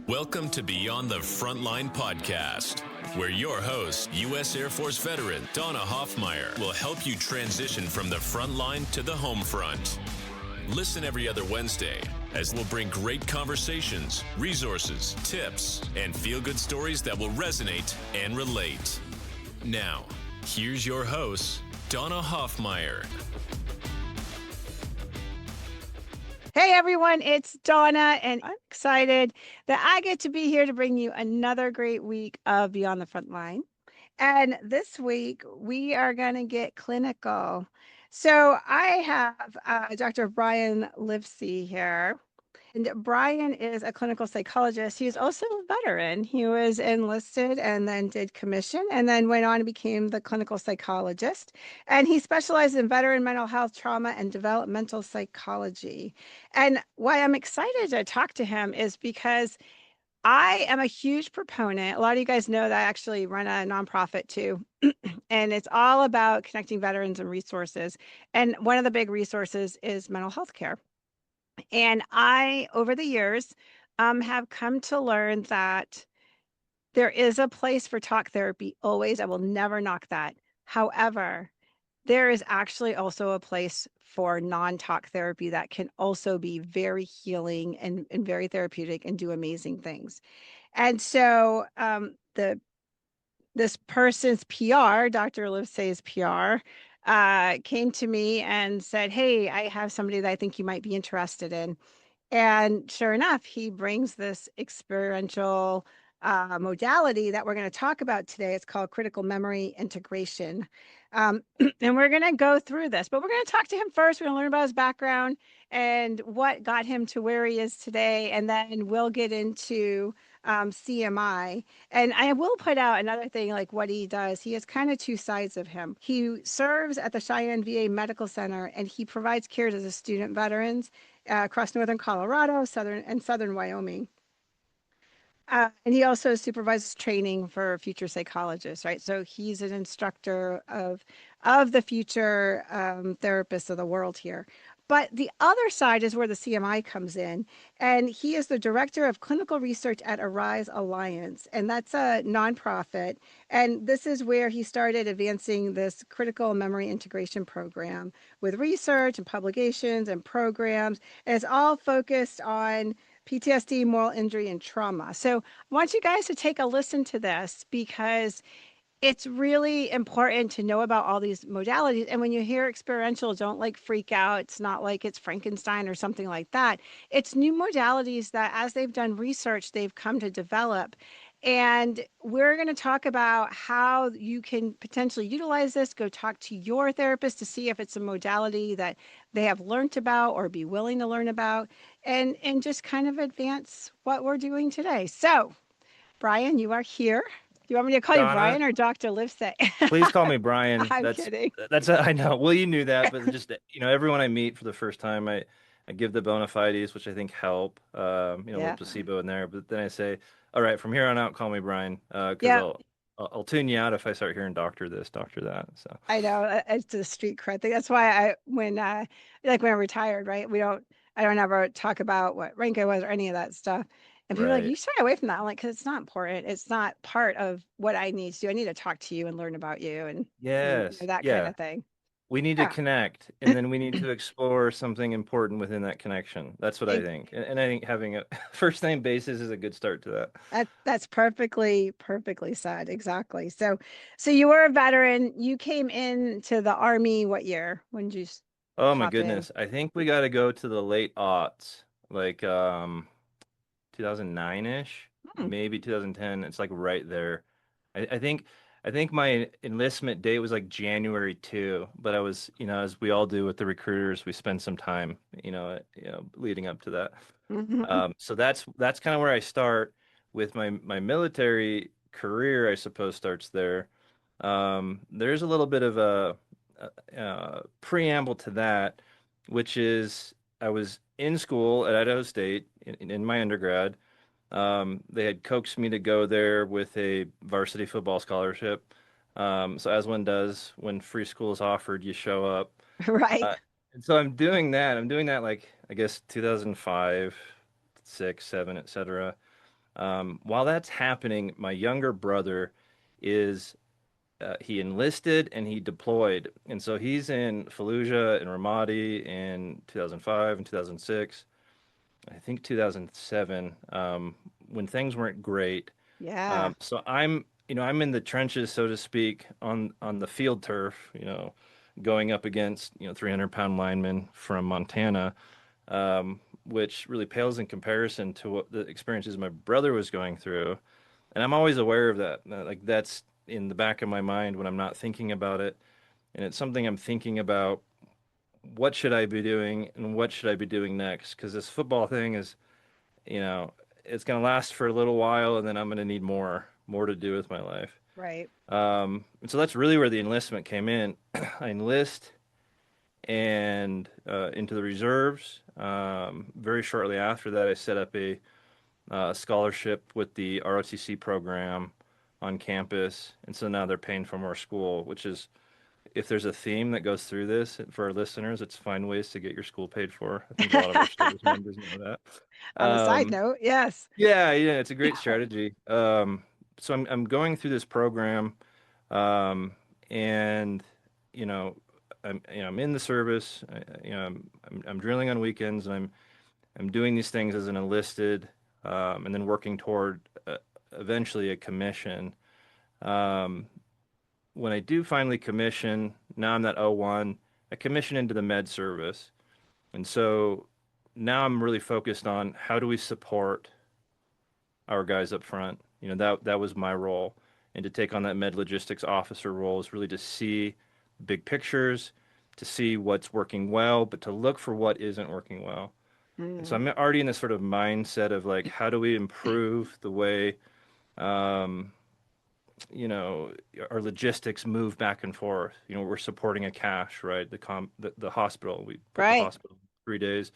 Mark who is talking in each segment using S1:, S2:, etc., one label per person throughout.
S1: Welcome to Beyond the Frontline podcast, where your host, U.S. Air Force veteran Donna Hoffmeyer, will help you transition from the front line to the home front. Listen every other Wednesday as we'll bring great conversations, resources, tips, and feel-good stories that will resonate and relate. Now, here's your host, Donna Hoffmeyer.
S2: Hey everyone, it's Donna, and I'm excited that I get to be here to bring you another great week of Beyond the Frontline. And this week we are going to get clinical. So I have Dr. Brian Livesay here. And Brian is a clinical psychologist. He's also a veteran. He was enlisted and then did commission and then went on and became the clinical psychologist. And he specializes in veteran mental health, trauma, and developmental psychology. And why I'm excited to talk to him is because I am a huge proponent. A lot of you guys know that I actually run a nonprofit too. And it's all about connecting veterans and resources. And one of the big resources is mental health care. And I, over the years, have come to learn that there is a place for talk therapy always. I will never knock that. However, there is actually also a place for non-talk therapy that can also be very healing and very therapeutic and do amazing things. And so this person's PR, Dr. Livesay's PR, came to me and said, "Hey, I have somebody that I think you might be interested in." And sure enough, he brings this experiential modality that we're going to talk about today. It's called critical memory integration. And we're going to go through this, but we're going to talk to him first. We're going to learn about his background and what got him to where he is today. And then we'll get into CMI. And I will put out another thing, like what he does. He has kind of two sides of him. He serves at the Cheyenne VA Medical Center, and he provides care to the student veterans across northern Colorado, southern Wyoming. And he also supervises training for future psychologists, right? So he's an instructor of the future therapists of the world here. But the other side is where the CMI comes in. And he is the director of clinical research at Arise Alliance. And that's a nonprofit. And this is where he started advancing this critical memory integration program with research and publications and programs. And it's all focused on PTSD, moral injury, and trauma. So I want you guys to take a listen to this because it's really important to know about all these modalities. And when you hear experiential, don't like freak out. It's not like it's Frankenstein or something like that. It's new modalities that as they've done research, they've come to develop. And we're going to talk about how you can potentially utilize this. Go talk to your therapist to see if it's a modality that they have learned about or be willing to learn about, and just kind of advance what we're doing today. So, Brian, you are here. Do you want me to call you
S3: Donna,
S2: Brian or Dr. Livesay?
S3: please call me Brian.
S2: I'm
S3: That's
S2: kidding.
S3: I know. Well, you knew that, but just everyone I meet for the first time, I give the bona fides, which I think help. A
S2: Yeah.
S3: little placebo in there, but then I say, all right, from here on out, call me Brian, because
S2: Yeah,
S3: I'll tune you out if I start hearing doctor this, doctor that. So
S2: I know. It's a street cred thing. That's why when I retired, right? I don't ever talk about what rank I was or any of that stuff. And people are like,
S3: right.
S2: you stay away from that. I'm like, because it's not important. It's not part of what I need to do. I need to talk to you and learn about you and
S3: Yes,
S2: that kind
S3: yeah.
S2: of thing.
S3: We need to
S2: Yeah.
S3: connect, and then we need to explore something important within that connection. That's what I
S2: It,
S3: think, and I think having a first name basis is a good start to that.
S2: that's perfectly said. Exactly. So you were a veteran. You came into the Army what year? When did you
S3: Oh my
S2: hop in?
S3: goodness. I think we got to go to the late aughts, like 2009-ish,
S2: Hmm.
S3: maybe 2010. It's like right there. I think my enlistment date was like January 2, but I was, as we all do with the recruiters, we spend some time, leading up to that.
S2: Mhm.
S3: So that's kind of where I start with my military career, I suppose starts there. There's a little bit of a preamble to that, which is I was in school at Idaho State in my undergrad. They had coaxed me to go there with a varsity football scholarship. So as one does when free school is offered, you show up.
S2: Right.
S3: Uh, and so I'm doing that. I'm doing that like I guess 2005, 6, 7, etc. While that's happening, my younger brother is he enlisted and he deployed, and so he's in Fallujah and Ramadi in 2005 and 2006. I think 2007, when things weren't great.
S2: Yeah.
S3: So I'm in the trenches, so to speak, on the field turf, going up against 300-pound linemen from Montana, which really pales in comparison to what the experiences my brother was going through. And I'm always aware of that. Like that's in the back of my mind when I'm not thinking about it, and it's something I'm thinking about. What should I be doing, and what should I be doing next? Because this football thing is, you know, it's going to last for a little while, and then I'm going to need more to do with my life.
S2: Right.
S3: And so that's really where the enlistment came in. I enlist and into the reserves. Very shortly after that, I set up a scholarship with the ROTC program on campus, and so now they're paying for more school, which is, if there's a theme that goes through this for our listeners, it's find ways to get your school paid for. I think a lot of our service members know that.
S2: On a side note, yes.
S3: Yeah, it's a great strategy. So I'm going through this program, and you know, I'm in the service. I'm drilling on weekends, and I'm doing these things as an enlisted, and then working toward eventually a commission. Um, when I do finally commission, now I'm that O1. I commission into the med service, and so now I'm really focused on how do we support our guys up front. That was my role, and to take on that med logistics officer role is really to see big pictures, to see what's working well, but to look for what isn't working well. And so
S2: Mm.
S3: I'm already in this sort of mindset of like, how do we improve the way, um, you know, our logistics move back and forth. We're supporting a cache, right? The hospital, we put the
S2: Right.
S3: hospital 3 days,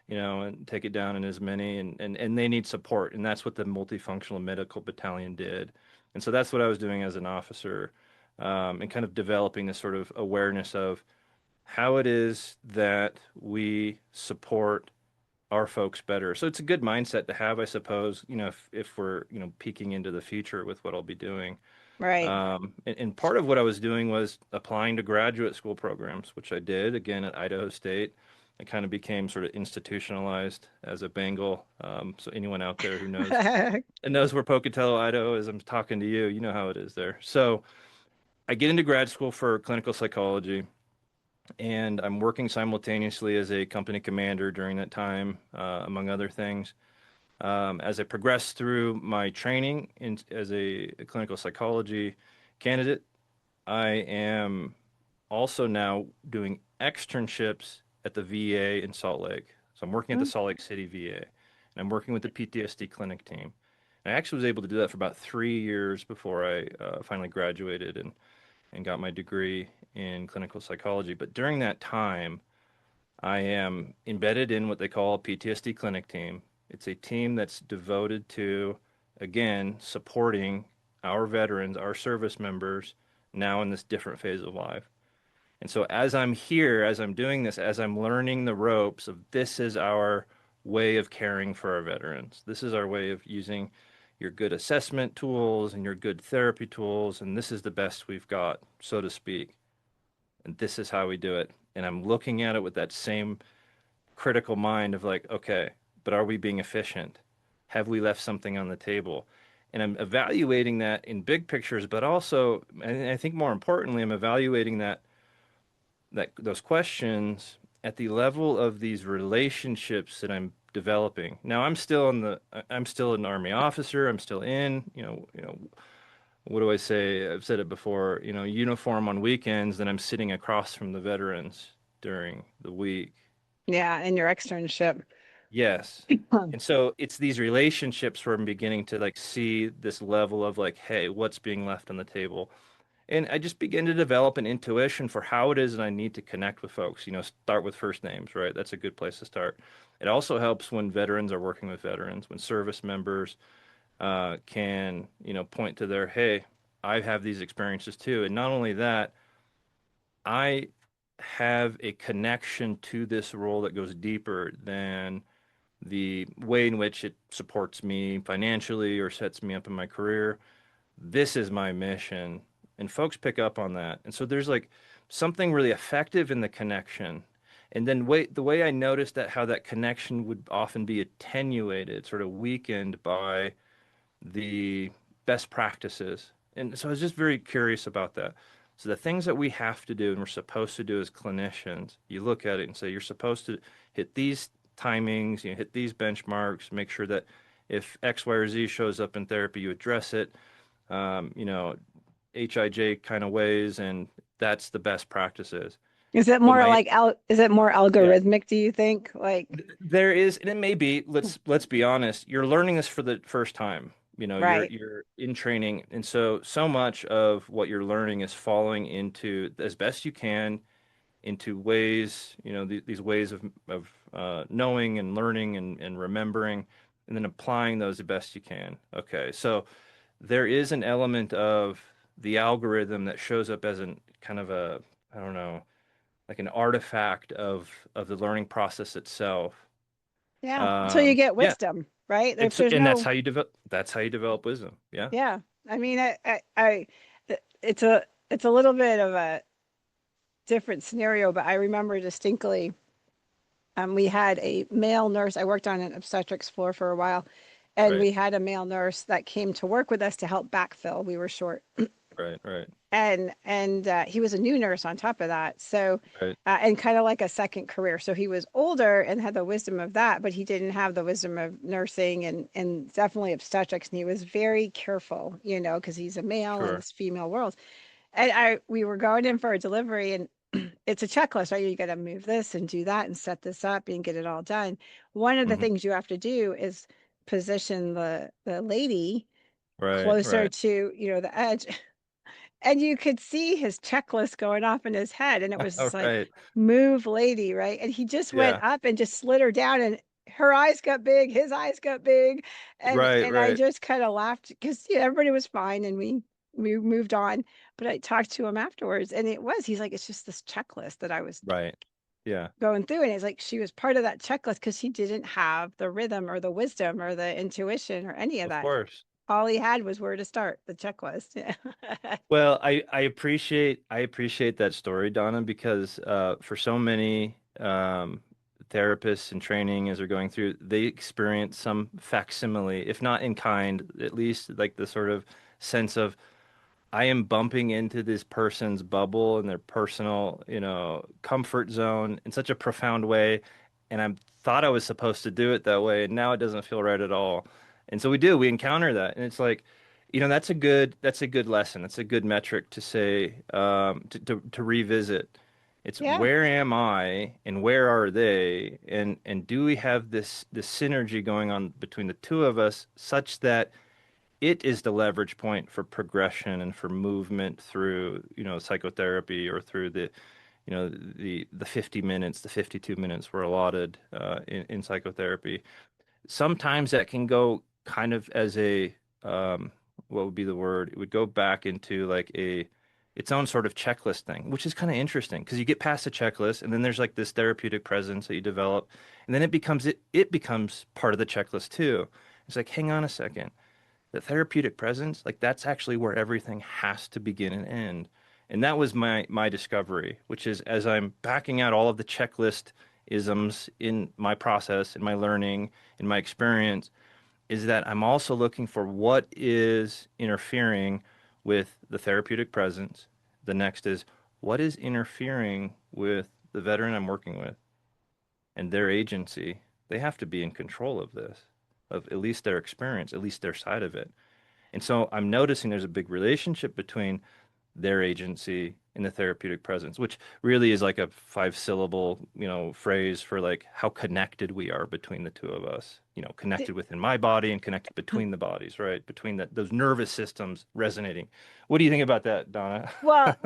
S3: and take it down in as many, and they need support. And that's what the multifunctional medical battalion did. And so that's what I was doing as an officer, and kind of developing this sort of awareness of how it is that we support our folks better. So it's a good mindset to have, I suppose, if we're, peeking into the future with what I'll be doing.
S2: Right.
S3: And part of what I was doing was applying to graduate school programs, which I did again at Idaho State. I kind of became sort of institutionalized as a Bengal. So anyone out there who knows where Pocatello, Idaho is, I'm talking to you. You know how it is there. So I get into grad school for clinical psychology, and I'm working simultaneously as a company commander during that time, among other things. As I progress through my training as a clinical psychology candidate, I am also now doing externships at the VA in Salt Lake. So I'm working at the
S2: Mm.
S3: Salt Lake City VA, and I'm working with the PTSD clinic team. And I actually was able to do that for about 3 years before I finally graduated and got my degree in clinical psychology. But during that time, I am embedded in what they call a PTSD clinic team. It's a team that's devoted to, again, supporting our veterans, our service members, now in this different phase of life. And so as I'm here, as I'm doing this, as I'm learning the ropes of this is our way of caring for our veterans. This is our way of using your good assessment tools and your good therapy tools, and this is the best we've got, so to speak. And this is how we do it. And I'm looking at it with that same critical mind of like, okay, but are we being efficient? Have we left something on the table? And I'm evaluating that in big pictures, but also, and I think more importantly, I'm evaluating that those questions at the level of these relationships that I'm developing. Now I'm still an Army officer. I'm still in, what do I say? I've said it before, uniform on weekends, then I'm sitting across from the veterans during the week.
S2: Yeah. In your externship.
S3: Yes. And so it's these relationships where I'm beginning to like see this level of like, hey, what's being left on the table? And I just begin to develop an intuition for how it is that I need to connect with folks. Start with first names, right? That's a good place to start. It also helps when veterans are working with veterans, when service members can, point to their, hey, I have these experiences too. And not only that, I have a connection to this role that goes deeper than the way in which it supports me financially or sets me up in my career. This is my mission. And folks pick up on that. And so there's like something really effective in the connection. And then the way I noticed that how that connection would often be attenuated, sort of weakened by the best practices. And so I was just very curious about that. So the things that we have to do and we're supposed to do as clinicians, you look at it and say you're supposed to hit these timings, you hit these benchmarks, make sure that if X, Y, or Z shows up in therapy, you address it, you know, HIJ kind of ways, and that's the best practices.
S2: Is it
S3: But
S2: more like is it more
S3: yeah,
S2: algorithmic, do you think? Like,
S3: there is, and it may be, let's be honest, you're learning this for the first time. You know,
S2: right.
S3: you're in training, and so much of what you're learning is falling into as best you can into ways, you know, these ways of knowing and learning and remembering, and then applying those the best you can. Okay, so there is an element of the algorithm that shows up as an kind of a, I don't know, like an artifact of the learning process itself.
S2: Yeah. Until you get
S3: Yeah,
S2: wisdom, right? If
S3: it's
S2: there's
S3: and
S2: no,
S3: that's how you develop wisdom. Yeah,
S2: yeah. I mean, it's a little bit of a different scenario, but I remember distinctly, we had a male nurse. I worked on an obstetrics floor for a while, and
S3: right,
S2: we had a male nurse that came to work with us to help backfill. We were short.
S3: right,
S2: And he was a new nurse on top of that, so
S3: right,
S2: and kind of like a second career. So he was older and had the wisdom of that, but he didn't have the wisdom of nursing and definitely obstetrics. And he was very careful, you know, because he's a male in
S3: sure.
S2: this female world. And we were going in for a delivery, and it's a checklist, right? You got to move this and do that and set this up and get it all done. One of the
S3: Hmm.
S2: things you have to do is position the lady
S3: Right,
S2: closer
S3: right.
S2: to, you know, the edge. And you could see his checklist going off in his head. And it was
S3: All
S2: just like,
S3: right.
S2: move lady, right? And he just went
S3: Yeah.
S2: up and just slid her down, and her eyes got big, his eyes got big. And
S3: Right,
S2: and I
S3: right,
S2: just kind of laughed because, you know, everybody was fine, and we moved on. But I talked to him afterwards, and he's like, it's just this checklist that I was
S3: right. Yeah,
S2: going through. And it's like she was part of that checklist because he didn't have the rhythm or the wisdom or the intuition or any of
S3: of
S2: that.
S3: course.
S2: All he had was where to start, the checklist. Yeah.
S3: Well, I appreciate that story, Donna, because for so many therapists in training as they're going through, they experience some facsimile, if not in kind, at least like the sort of sense of I am bumping into this person's bubble and their personal, you know, comfort zone in such a profound way. And I thought I was supposed to do it that way, and now it doesn't feel right at all. And so we encounter that. And it's like, you know, that's a good lesson. That's a good metric to say, to revisit. It's
S2: Yeah.
S3: where am I and where are they? And do we have this synergy going on between the two of us such that it is the leverage point for progression and for movement through, you know, psychotherapy or through the, you know, the 50 minutes, the 52 minutes were allotted in psychotherapy. Sometimes that can go kind of as a, what would be the word? It would go back into like its own sort of checklist thing, which is kind of interesting because you get past the checklist and then there's like this therapeutic presence that you develop, and then it becomes part of the checklist too. It's like, hang on a second, the therapeutic presence, like that's actually where everything has to begin and end. And that was my discovery, which is as I'm backing out all of the checklist isms in my process, in my learning, in my experience, is that I'm also looking for what is interfering with the therapeutic presence. The next is what is interfering with the veteran I'm working with and their agency. They have to be in control of this, of at least their experience, at least their side of it. And so I'm noticing there's a big relationship between their agency and the therapeutic presence, which really is like a 5 syllable, you know, phrase for like how connected we are between the two of us, you know, connected within my body and connected between the bodies, right? Between those nervous systems resonating. What do you think about that, Donna?
S2: Well,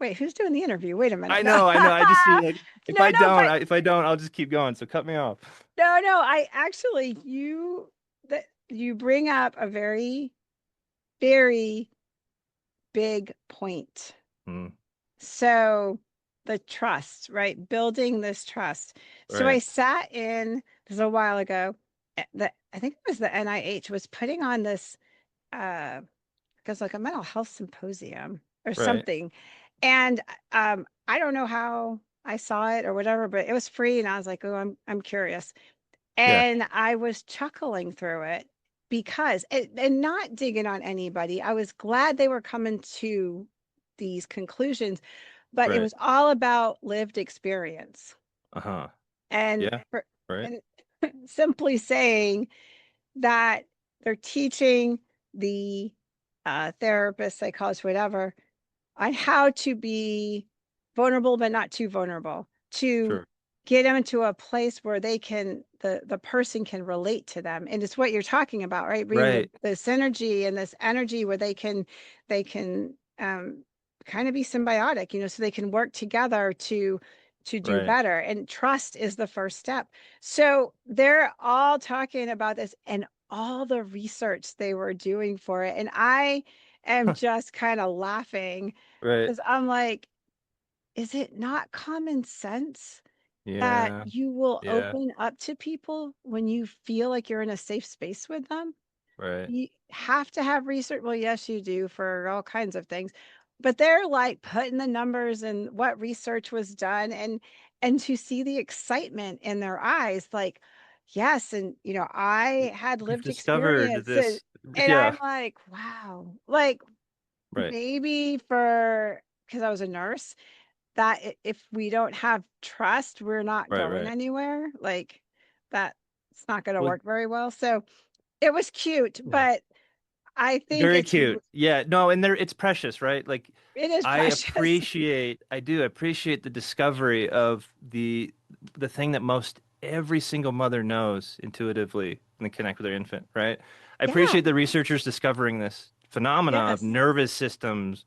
S2: wait, who's doing the interview? Wait a minute.
S3: I
S2: No.
S3: know, I know. I just see like
S2: No, no, but
S3: if I don't, I'll just keep going. So cut me off.
S2: no, no, I actually you bring up a very, very big point.
S3: Mm,
S2: So the trust, right? Building this trust. So I
S3: right.
S2: sat in this is a while ago. I think it was the NIH was putting on this because like a mental health symposium or
S3: Right.
S2: something. And I don't know how I saw it or whatever, but it was free and I was like, "Oh, I'm curious."
S3: Yeah.
S2: And I was chuckling through it because and not digging on anybody. I was glad they were coming to these conclusions, but it
S3: Right.
S2: was all about lived experience.
S3: Uh-huh.
S2: And
S3: Yeah. Right.
S2: and simply saying that they're teaching the therapist, psychologist, whatever, on how to be vulnerable but not too vulnerable, to
S3: Sure.
S2: get them into a place where they can the person can relate to them. And it's what you're talking about, right? Bringing
S3: Right.
S2: the synergy and this energy where they can kind of be symbiotic, so they can work together to do
S3: Right.
S2: better. And trust is the first step. So they're all talking about this and all the research they were doing for it. And I am just kind of laughing
S3: Right.
S2: because I'm like, is it not common sense that
S3: Yeah.
S2: you will
S3: Yeah.
S2: open up to people when you feel like you're in a safe space with them?
S3: Right.
S2: You have to have research. Well, yes, you do for all kinds of things, but they're like putting the numbers and what research was done and to see the excitement in their eyes, like, yes, and I had
S3: We've
S2: lived
S3: discovered
S2: experience
S3: this.
S2: and
S3: Yeah.
S2: I'm like, wow, like
S3: Right.
S2: maybe for because I was a nurse, that if we don't have trust, we're not
S3: Right.
S2: going
S3: Right.
S2: anywhere. Like that, it's not going to
S3: Well,
S2: work very well. So it was cute,
S3: yeah.
S2: but I think
S3: Very cute. Yeah. No, and there it's precious, right? Like
S2: it is
S3: I
S2: precious.
S3: appreciate I do appreciate the discovery of the thing that most every single mother knows intuitively when they connect with their infant, right? I
S2: Yeah.
S3: appreciate the researchers discovering this phenomena of
S2: Yes.
S3: nervous systems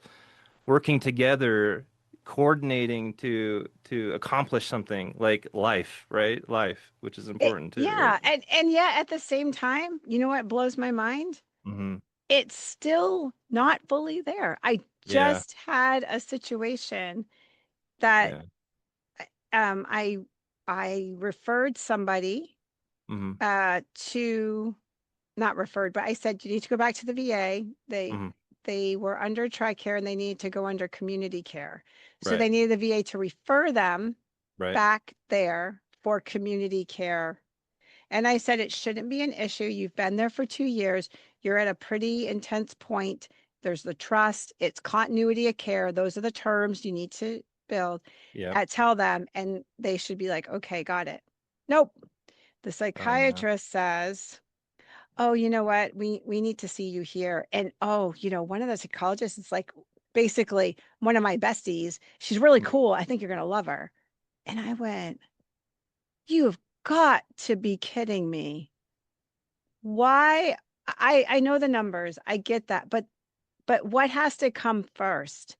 S3: working together, coordinating to accomplish something like life, right? Life, which is important too, right?
S2: Yeah, and yet at the same time, you know what blows my mind?
S3: Hmm.
S2: It's still not fully there. I
S3: Yeah,
S2: just had a situation that
S3: yeah.
S2: um I I referred somebody
S3: Hmm.
S2: to not referred, but I said you need to go back to the VA.
S3: Hmm.
S2: They were under TRICARE and they needed to go under community care. So
S3: Right,
S2: they needed the VA to refer them
S3: right.
S2: back there for community care. And I said it shouldn't be an issue. You've been there for 2 years. You're at a pretty intense point. There's the trust, it's continuity of care. Those are the terms you need to build.
S3: Yep.
S2: Tell them, and they should be like, okay, got it. Nope. The
S3: Oh no.
S2: psychiatrist says, oh, you know what? We need to see you here. And oh, one of the psychologists is like basically one of my besties. She's really
S3: Mhm.
S2: cool. I think you're gonna love her. And I went, you've got to be kidding me. Why? I know the numbers. I get that. But what has to come first?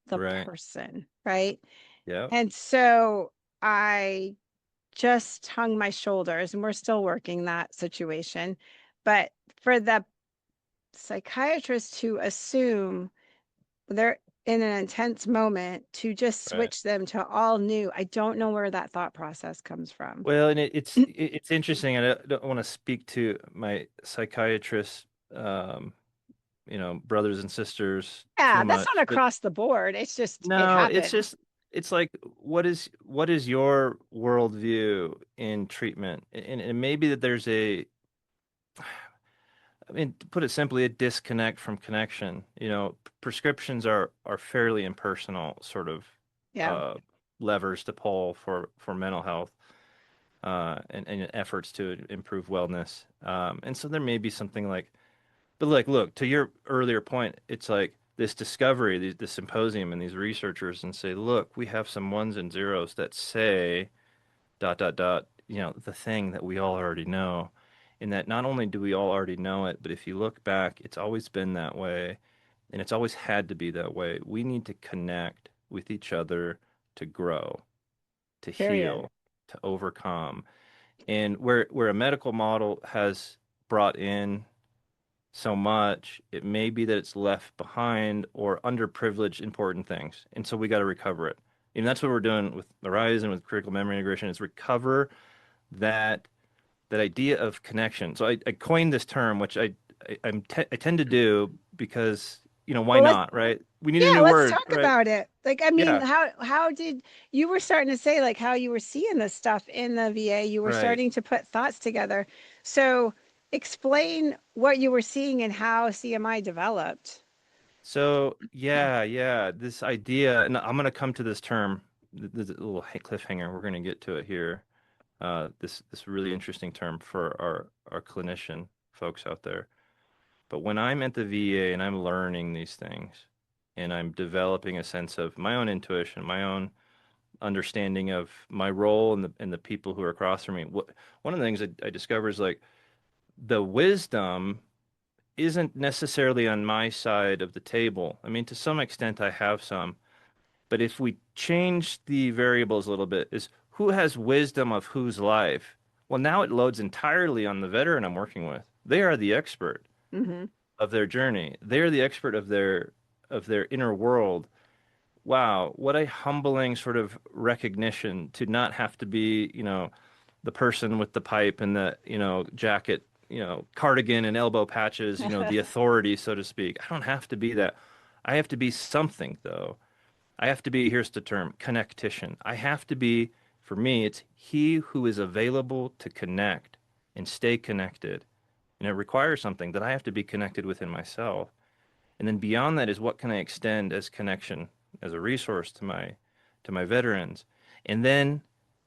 S2: The
S3: Right.
S2: person, right?
S3: Yep.
S2: And so I just hung my shoulders and we're still working that situation. But for the psychiatrist to assume they're in an intense moment to just
S3: Right.
S2: switch them to all new, I don't know where that thought process comes from.
S3: Well, and it's interesting. I don't want to speak to my psychiatrist, um, brothers and sisters too
S2: Yeah, that's not
S3: much, but
S2: across the board. It's just it
S3: no, it's
S2: happened.
S3: just it's like what is your worldview in treatment? And maybe that there's I mean, to put it simply, a disconnect from connection. Prescriptions are fairly impersonal sort of
S2: Yeah,
S3: uh, levers to pull for mental health and efforts to improve wellness. And so there may be something like, but like, look, to your earlier point, it's like this discovery, this symposium, and these researchers, and say, look, we have some ones and zeros that say dot dot dot, the thing that we all already know. And that not only do we all already know it, but if you look back, it's always been that way, and it's always had to be that way. We need to connect with each other to grow, to
S2: period.
S3: heal, to overcome. And where a medical model has brought in so much, it may be that it's left behind or underprivileged important things. And so we got to recover it. And that's what we're doing with the Rise and with critical memory integration is recover that that idea of connection. So I coined this term, which I tend to do because, why
S2: Well, let's
S3: not, right? We need a
S2: yeah,
S3: new
S2: let's
S3: word,
S2: talk
S3: right?
S2: about it. Like, I mean,
S3: Yeah,
S2: how did you were starting to say like how you were seeing this stuff in the VA, you were
S3: right.
S2: starting to put thoughts together. So explain what you were seeing and how CMI developed.
S3: So yeah, this idea, and I'm gonna come to this term, this little cliffhanger. We're gonna get to it here. This really interesting term for our clinician folks out there. But when I'm at the VA and I'm learning these things, and I'm developing a sense of my own intuition, my own understanding of my role and the people who are across from me, one of the things I discover is like the wisdom isn't necessarily on my side of the table. I mean, to some extent, I have some. But if we change the variables a little bit, is who has wisdom of whose life? Well, now it loads entirely on the veteran I'm working with. They are the expert
S2: Mm-hmm.
S3: of their journey. They are the expert of their inner world. Wow, what a humbling sort of recognition to not have to be, the person with the pipe and the, jacket, cardigan and elbow patches, the authority, so to speak. I don't have to be that. I have to be something, though. I have to be, here's the term, connectician. I have to be, for me, it's he who is available to connect and stay connected. And it requires something that I have to be connected within myself. And then beyond that is what can I extend as connection, as a resource to my veterans. And then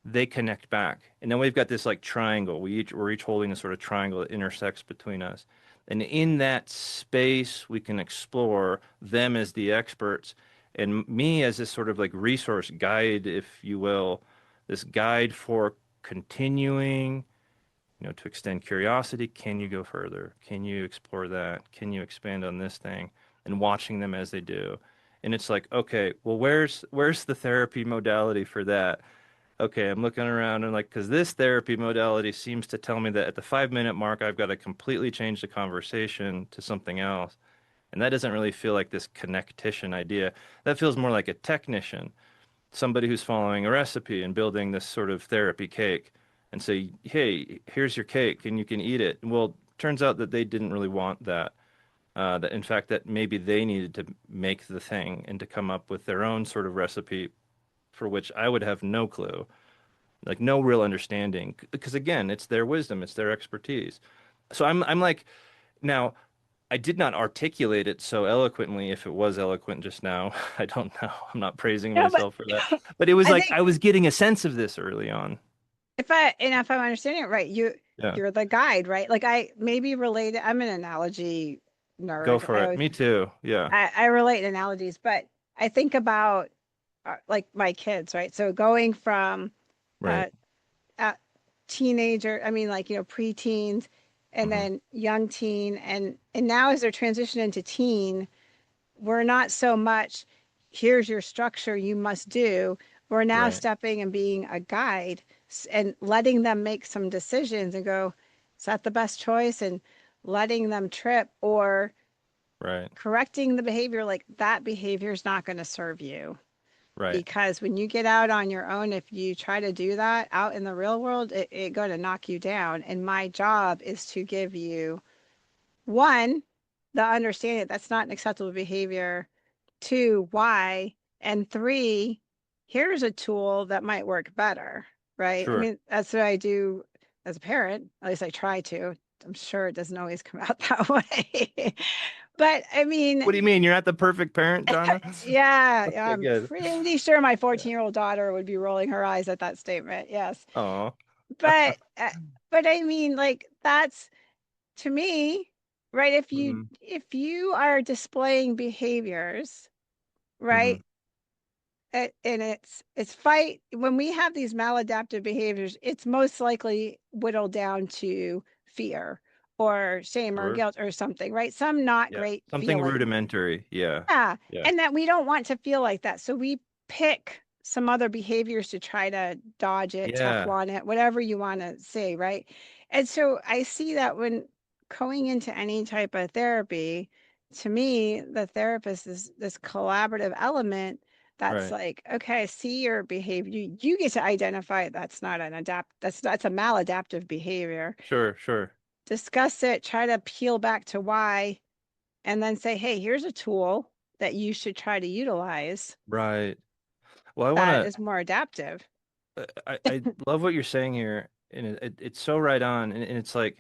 S3: they connect back. And then we've got this like triangle. We're each holding a sort of triangle that intersects between us. And in that space, we can explore them as the experts and me as this sort of like resource guide, if you will, this guide for continuing, to extend curiosity. Can you go further? Can you explore that? Can you expand on this thing? And watching them as they do. And it's like, okay, well, where's the therapy modality for that? Okay, I'm looking around and like, because this therapy modality seems to tell me that at the 5 minute mark, I've got to completely change the conversation to something else. And that doesn't really feel like this connectician idea. That feels more like a technician, somebody who's following a recipe and building this sort of therapy cake and say, hey, here's your cake and you can eat it. Well, turns out that they didn't really want that. That in fact, that maybe they needed to make the thing and to come up with their own sort of recipe for which I would have no clue, like no real understanding. Because again, it's their wisdom, it's their expertise. So I'm like, now, I did not articulate it so eloquently, if it was eloquent just now. I don't know. I'm not praising
S2: No, but
S3: myself for that. But it was
S2: I
S3: like
S2: think
S3: I was getting a sense of this early on.
S2: if I'm understanding it right,
S3: Yeah,
S2: you're the guide, right? Like I maybe relate it. I'm an analogy
S3: go
S2: nerd.
S3: for it. Me too. Yeah.
S2: I relate analogies, but I think about like my kids, right? So going from
S3: Right.
S2: uh, uh teenager, I mean like, preteens and
S3: Hmm.
S2: then young teen and now as they're transitioning into teen, we're not so much here's your structure you must do. We're now
S3: Right.
S2: stepping and being a guide and letting them make some decisions and go, is that the best choice? And letting them trip or
S3: Right.
S2: correcting the behavior like that behavior is not going to serve you.
S3: Right.
S2: Because when you get out on your own, if you try to do that out in the real world, it going to knock you down. And my job is to give you one, the understanding that that's not an acceptable behavior. Two, why? And three, here's a tool that might work better, right? I
S3: Sure.
S2: mean, that's what I do as a parent. At least I try to. I'm sure it doesn't always come out that way. But I mean,
S3: What do you mean? You're not the perfect parent, Donna?
S2: yeah,
S3: Okay,
S2: I'm
S3: good.
S2: pretty sure my
S3: Yeah.
S2: 14-year-old daughter would be rolling her eyes at that statement. Yes.
S3: Oh.
S2: But but I mean like that's to me, right?
S3: Hmm.
S2: If you are displaying behaviors,
S3: Hmm.
S2: right? And it's fight when we have these maladaptive behaviors, it's most likely whittled down to fear or shame or
S3: Sure.
S2: guilt or something, right? Some not
S3: Yeah.
S2: great
S3: Something
S2: feeling.
S3: rudimentary. Yeah.
S2: Yeah.
S3: Yeah.
S2: And that we don't want to feel like that. So we pick some other behaviors to try to dodge it,
S3: Yeah.
S2: Teflon it, whatever you want to say, right? And so I see that when going into any type of therapy, to me, the therapist is this collaborative element That's
S3: Right.
S2: like, okay, I see your behavior. You get to identify that's not that's a maladaptive behavior.
S3: Sure, sure.
S2: Discuss it, try to peel back to why, and then say, hey, here's a tool that you should try to utilize
S3: Right. Well, I want
S2: that
S3: to
S2: is more adaptive.
S3: I love what you're saying here, and it's so right on, and it's like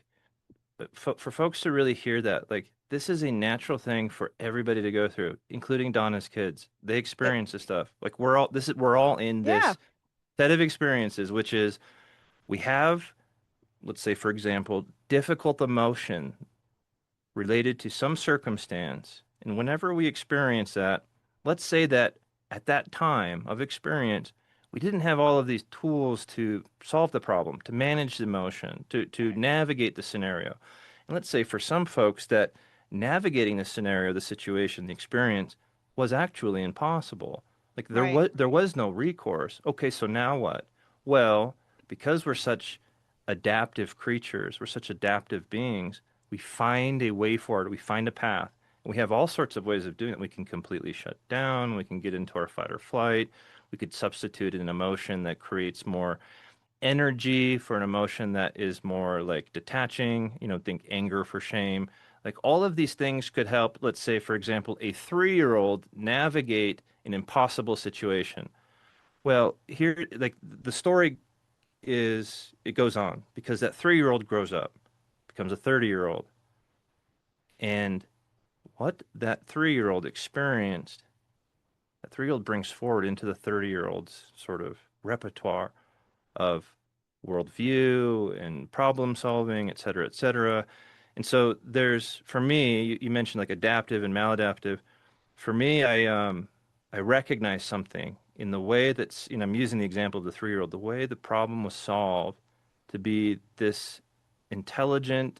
S3: for folks to really hear that, like this is a natural thing for everybody to go through, including Donna's kids. They
S2: It,
S3: experience this stuff. Like we're all in
S2: yeah,
S3: this set of experiences, which is we have, let's say, for example, difficult emotion related to some circumstance. And whenever we experience that, let's say that at that time of experience, we didn't have all of these tools to solve the problem, to manage the emotion, to navigate the scenario. And let's say for some folks that navigating the scenario, the situation, the experience was actually impossible. Like
S2: right,
S3: there was no recourse. Okay, so now what? Well, because we're such adaptive creatures, we're such adaptive beings, we find a way forward, we find a path. And we have all sorts of ways of doing it. We can completely shut down, we can get into our fight or flight, we could substitute an emotion that creates more energy for an emotion that is more like detaching, think anger for shame. Like all of these things could help, let's say, for example, a 3-year-old navigate an impossible situation. Well, here, like the story is, it goes on because that 3-year-old grows up, becomes a 30-year-old. And what that 3-year-old experienced, that 3-year-old brings forward into the 30-year-old's sort of repertoire of worldview and problem solving, et cetera, et cetera. And so there's, for me, you mentioned like adaptive and maladaptive. For me, I recognize something in the way that's, I'm using the example of the 3-year-old, the way the problem was solved to be this intelligent,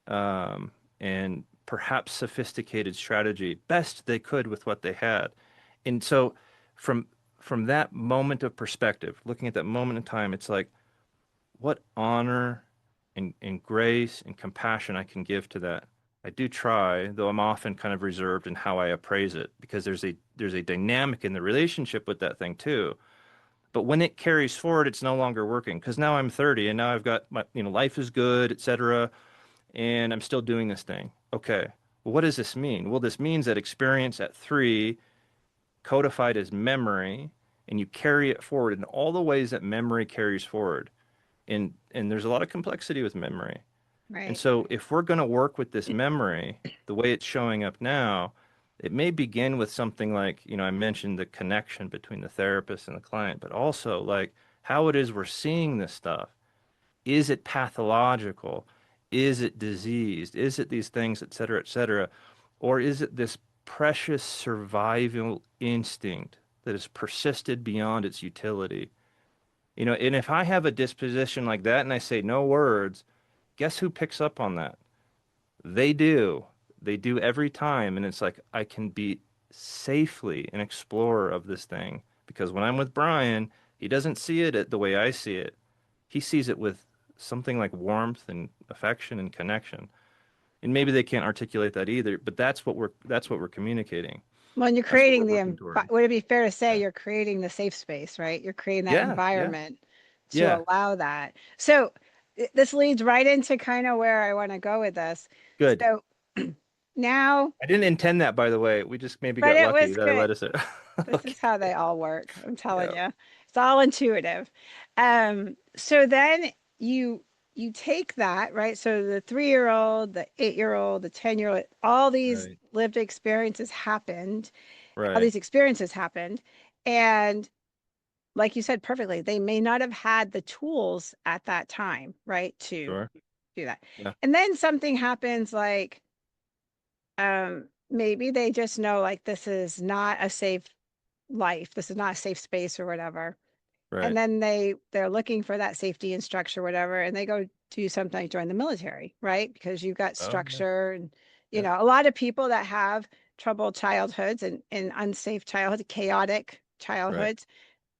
S3: and perhaps sophisticated strategy, best they could with what they had. And so from from that moment of perspective, looking at that moment in time, it's like what honor and grace and compassion I can give to that. I do try, though I'm often kind of reserved in how I appraise it because there's a dynamic in the relationship with that thing too. But when it carries forward, it's no longer working because now I'm 30 and now I've got my, life is good, etc., and I'm still doing this thing. Okay. Well, what does this mean? Well, this means that experience at 3 codified as memory, and you carry it forward in all the ways that memory carries forward. And there's a lot of complexity with memory. And
S2: right,
S3: so if we're going to work with this memory, the way it's showing up now, it may begin with something like, I mentioned the connection between the therapist and the client, but also like how it is we're seeing this stuff. Is it pathological? Is it diseased? Is it these things, et cetera, et cetera? Or is it this precious survival instinct that has persisted beyond its utility? And if I have a disposition like that and I say no words, guess who picks up on that? They do. They do every time. And it's like I can be safely an explorer of this thing because when I'm with Brian, he doesn't see it the way I see it. He sees it with something like warmth and affection and connection. And maybe they can't articulate that either, but that's what we're communicating.
S2: when you're
S3: That's what
S2: creating
S3: we're working toward.
S2: would it be fair to say
S3: Yeah.
S2: you're creating the safe space, right? You're creating that
S3: Yeah, yeah,
S2: environment to
S3: yeah.
S2: allow that. So this leads right into kind of where I want to go with this.
S3: Good.
S2: So now,
S3: I didn't intend that, by the way. We just maybe
S2: but
S3: got
S2: it
S3: lucky
S2: was
S3: that I
S2: good.
S3: let us.
S2: This is
S3: Okay.
S2: how they all work. I'm telling
S3: Yeah.
S2: you, it's all intuitive. So then you take that, right? So the 3-year-old, the 8-year-old, the 10-year-old, all these
S3: Right.
S2: lived experiences happened. All
S3: Right.
S2: these experiences happened, and like you said perfectly, they may not have had the tools at that time, right, to
S3: Sure.
S2: do that.
S3: Yeah.
S2: And then something happens like maybe they just know like this is not a safe life. This is not a safe space or whatever. And
S3: Right.
S2: then they're looking for that safety and structure, whatever, and they go do something like join the military, right? Because you've got
S3: Oh, yeah.
S2: structure and
S3: Yeah.
S2: a lot of people that have troubled childhoods and unsafe childhoods, chaotic
S3: Right.
S2: childhoods,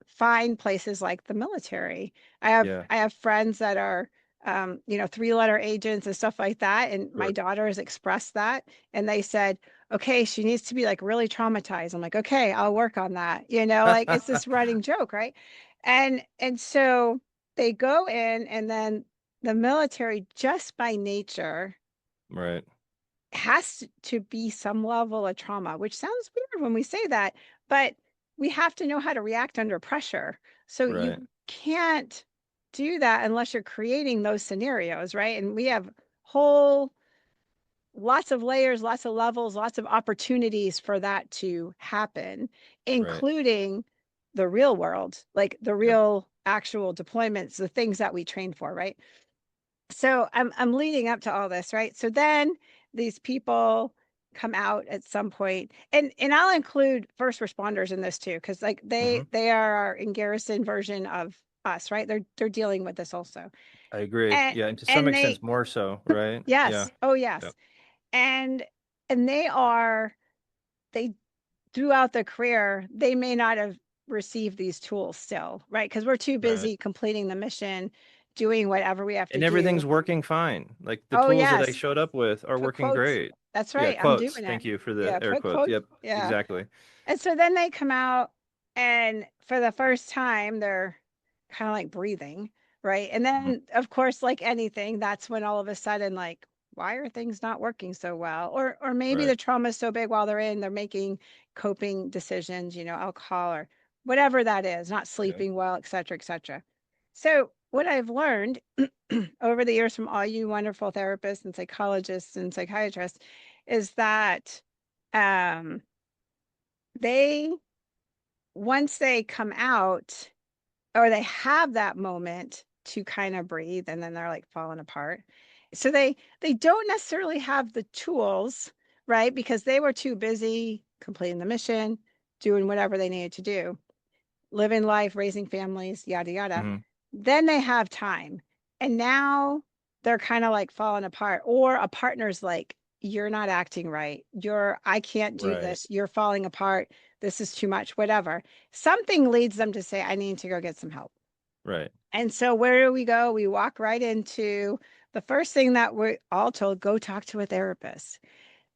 S2: find places like the military. I have
S3: Yeah.
S2: I have friends that are three-letter agents and stuff like that. And my
S3: Sure.
S2: daughter has expressed that. And they said, okay, she needs to be like really traumatized. I'm like, okay, I'll work on that. Like it's this running joke, right? And so they go in, and then the military, just by nature,
S3: Right.
S2: has to be some level of trauma, which sounds weird when we say that, but we have to know how to react under pressure. So
S3: Right.
S2: you can't do that unless you're creating those scenarios, right? And we have whole lots of layers, lots of levels, lots of opportunities for that to happen,
S3: Right.
S2: including the real world, like the
S3: Yep.
S2: real actual deployments, the things that we train for, right? So I'm leading up to all this, right? So then these people come out at some point, and I'll include first responders in this too, because like
S3: Hmm.
S2: they are our in garrison version of us, right? They're dealing with this also.
S3: I agree.
S2: And
S3: Yeah, and to some
S2: and
S3: extent
S2: they
S3: more so, right? Yeah.
S2: yes, oh
S3: Yep.
S2: yes. And they throughout their career, they may not have received these tools still, right? Because we're too
S3: Right.
S2: busy completing the mission, doing whatever we have to
S3: And
S2: do.
S3: everything's working fine. Like the
S2: Oh,
S3: tools that I
S2: yes.
S3: showed up with are
S2: Put
S3: working
S2: quotes.
S3: great.
S2: That's
S3: Yeah,
S2: right. I'm
S3: quotes.
S2: doing it.
S3: Thank you for the
S2: Yeah,
S3: air
S2: put
S3: quotes.
S2: quotes.
S3: Yep,
S2: Yeah.
S3: exactly.
S2: And so then they come out, and for the first time, they're kind of like breathing, right? And
S3: Hmm.
S2: then, of course, like anything, that's when all of a sudden, like, why are things not working so well? Or maybe
S3: Right.
S2: the trauma is so big while they're making coping decisions, alcohol or whatever that is, not
S3: Yeah.
S2: sleeping well, et cetera, et cetera. So what I've learned over the years from all you wonderful therapists and psychologists and psychiatrists is that um, they, once they come out or they have that moment to kind of breathe, and then they're like falling apart. So they don't necessarily have the tools, right? Because they were too busy completing the mission, doing whatever they needed to do, living life, raising families, yada, yada.
S3: Hmm.
S2: Then they have time. And now they're kind of like falling apart, or a partner's like, you're not acting right. I can't do
S3: Right.
S2: this. You're falling apart. This is too much, whatever. Something leads them to say, I need to go get some help.
S3: Right.
S2: And so where do we go? We walk right into the first thing that we're all told, go talk to a therapist.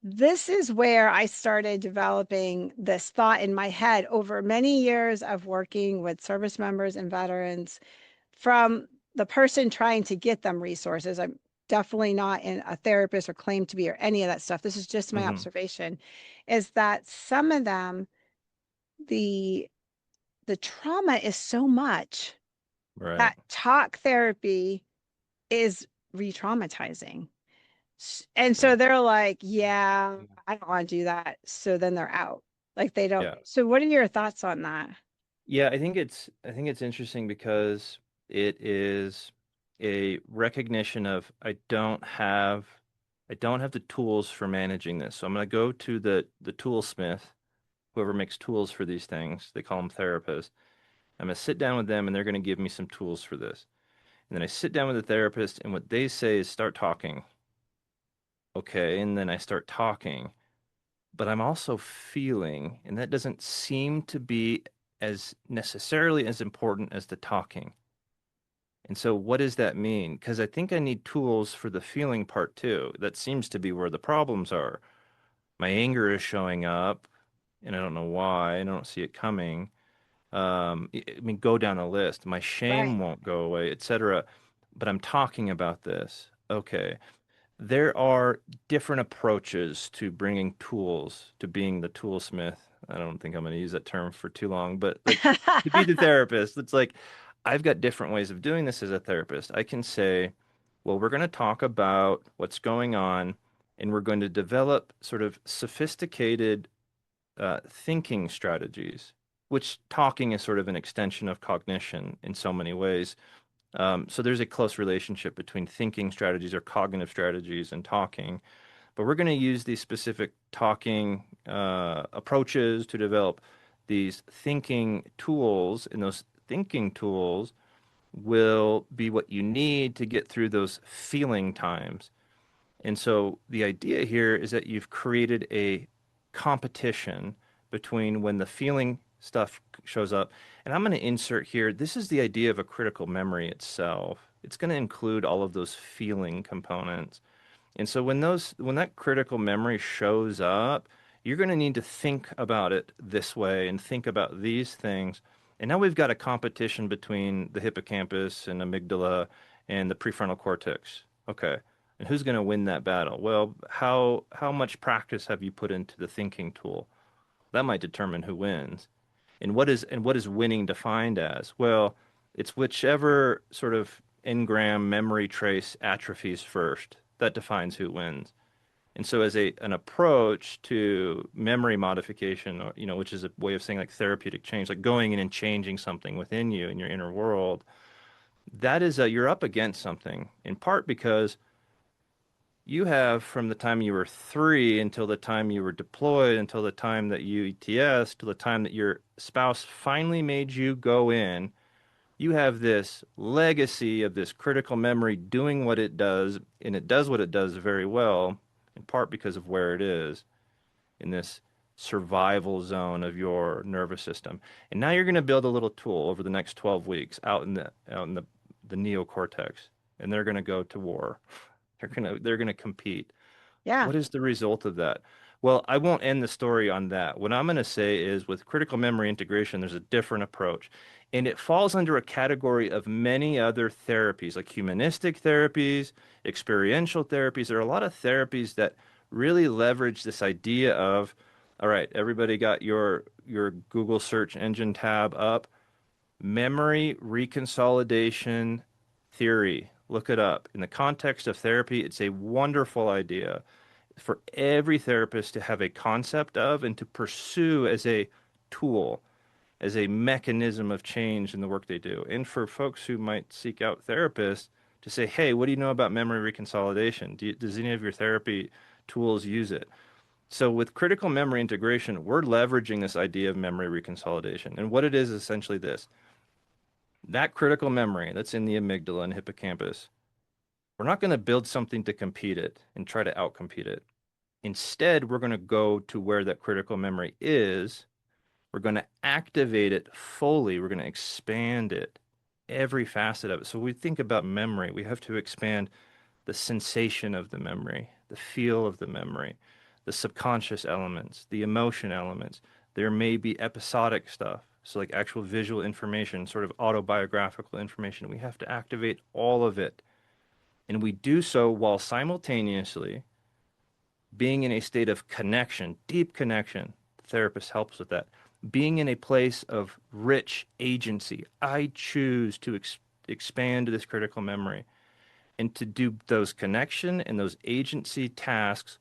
S2: This is where I started developing this thought in my head over many years of working with service members and veterans, from the person trying to get them resources. I'm definitely not a therapist or claim to be or any of that stuff. This is just my
S3: Hmm.
S2: observation, is that some of them, the the trauma is so much
S3: Right.
S2: that talk therapy is re-traumatizing. And
S3: Yeah.
S2: so they're like, yeah, I don't want to do that. So then they're out. Like they don't.
S3: Yeah.
S2: So what are your thoughts on that?
S3: Yeah, I think it's interesting because it is a recognition of I don't have the tools for managing this. So I'm going to go to the toolsmith, whoever makes tools for these things. They call them therapists. I'm going to sit down with them and they're going to give me some tools for this. And then I sit down with the therapist and what they say is start talking. Okay, and then I start talking, but I'm also feeling, and that doesn't seem to be as necessarily as important as the talking. And so, what does that mean? Because I think I need tools for the feeling part too. That seems to be where the problems are. My anger is showing up, and I don't know why. I don't see it coming. I mean, go down a list. My
S2: Right.
S3: shame won't go away, etc. But I'm talking about this. Okay. There are different approaches to bringing tools, to being the toolsmith. I don't think I'm going to use that term for too long, but like to be the therapist, it's like I've got different ways of doing this as a therapist. I can say, well, we're going to talk about what's going on, and we're going to develop sort of sophisticated thinking strategies, which talking is sort of an extension of cognition in so many ways. So there's a close relationship between thinking strategies or cognitive strategies and talking. But we're going to use these specific talking approaches to develop these thinking tools, and those thinking tools will be what you need to get through those feeling times. And so the idea here is that you've created a competition between when the feeling stuff shows up. And I'm going to insert here, this is the idea of a critical memory itself. it's going to include all of those feeling components. And so when that critical memory shows up, you're going to need to think about it this way and think about these things. And now we've got a competition between the hippocampus and amygdala and the prefrontal cortex. Okay. And who's going to win that battle? Well, how much practice have you put into the thinking tool? That might determine who wins. And what is winning defined as? Well, it's whichever sort of engram memory trace atrophies first. That defines who wins. And so as an approach to memory modification, or, which is a way of saying like therapeutic change, like going in and changing something within you in your inner world, that is you're up against something in part because you have from the time you were 3 until the time you were deployed, until the time that you ETS, till the time that your spouse finally made you go in, you have this legacy of this critical memory doing what it does, and it does what it does very well, in part because of where it is in this survival zone of your nervous system. And now you're going to build a little tool over the next 12 weeks out in the neocortex, and they're going to go to war. They're going to compete.
S2: Yeah.
S3: What is the result of that? Well, I won't end the story on that. What I'm going to say is with critical memory integration, there's a different approach. And it falls under a category of many other therapies, like humanistic therapies, experiential therapies. There are a lot of therapies that really leverage this idea of, all right, everybody got your Google search engine tab up. Memory reconsolidation theory. Look it up. In the context of therapy, it's a wonderful idea for every therapist to have a concept of and to pursue as a tool, as a mechanism of change in the work they do. And for folks who might seek out therapists to say, hey, what do you know about memory reconsolidation? Does any of your therapy tools use it? So with critical memory integration, we're leveraging this idea of memory reconsolidation. And what it is essentially this. That critical memory that's in the amygdala and hippocampus, we're not going to build something to compete it and try to outcompete it. Instead, we're going to go to where that critical memory is. We're going to activate it fully. We're going to expand it, every facet of it. So we think about memory. We have to expand the sensation of the memory, the feel of the memory, the subconscious elements, the emotion elements. There may be episodic stuff. So like actual visual information, sort of autobiographical information. We have to activate all of it. And we do so while simultaneously being in a state of connection, deep connection. The therapist helps with that. Being in a place of rich agency. I choose to expand this critical memory and to do those connection and those agency tasks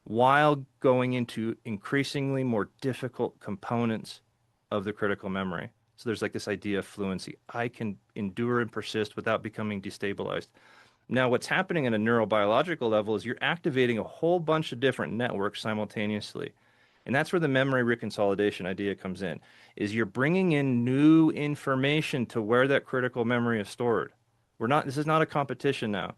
S3: while going into increasingly more difficult components of the critical memory. So there's like this idea of fluency. I can endure and persist without becoming destabilized. Now, what's happening at a neurobiological level is you're activating a whole bunch of different networks simultaneously. And that's where the memory reconsolidation idea comes in, is you're bringing in new information to where that critical memory is stored. This is not a competition now.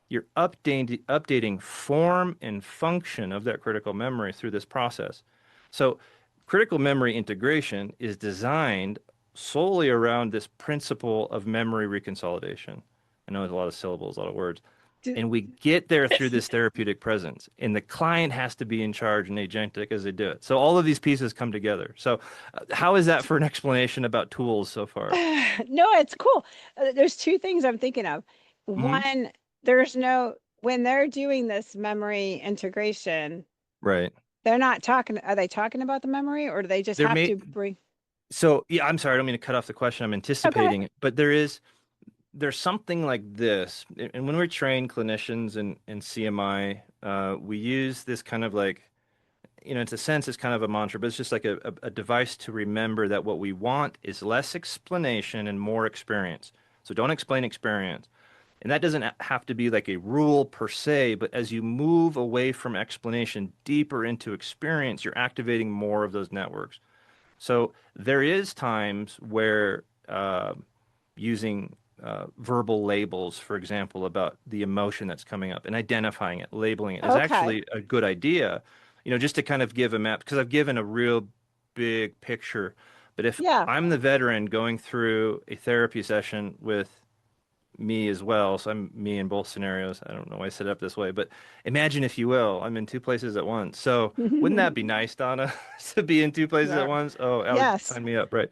S3: You're updating form and function of that critical memory through this process. So critical memory integration is designed solely around this principle of memory reconsolidation. I know there's a lot of syllables, a lot of words.
S2: Do-
S3: And we get there through this therapeutic presence. And the client has to be in charge and agentic as they do it. So all of these pieces come together. So how is that for an explanation about tools so far?
S2: No, it's cool. There's two things I'm thinking of.
S3: Hmm.
S2: One, when they're doing this memory integration,
S3: Right.
S2: are they talking about the memory or do they just
S3: There
S2: have
S3: may
S2: to bring?
S3: So yeah, I'm sorry, I don't mean to cut off the question. I'm
S2: Okay.
S3: anticipating it, but there's something like this. And when we train clinicians in CMI, we use this kind of like, it's a sense, it's kind of a mantra, but it's just like a device to remember that what we want is less explanation and more experience. So don't explain experience. And that doesn't have to be like a rule per se, but as you move away from explanation deeper into experience, you're activating more of those networks. So there is times where using verbal labels, for example, about the emotion that's coming up and identifying it, labeling it is
S2: Okay.
S3: actually a good idea, just to kind of give a map, because I've given a real big picture. But if
S2: Yeah.
S3: I'm the veteran going through a therapy session with me as well. So I'm me in both scenarios. I don't know why I set it up this way, but imagine, if you will, I'm in two places at once. So wouldn't that be nice, Donna, to be in two places at
S2: Sure.
S3: once? Oh, Alex,
S2: Yes.
S3: sign me up, right?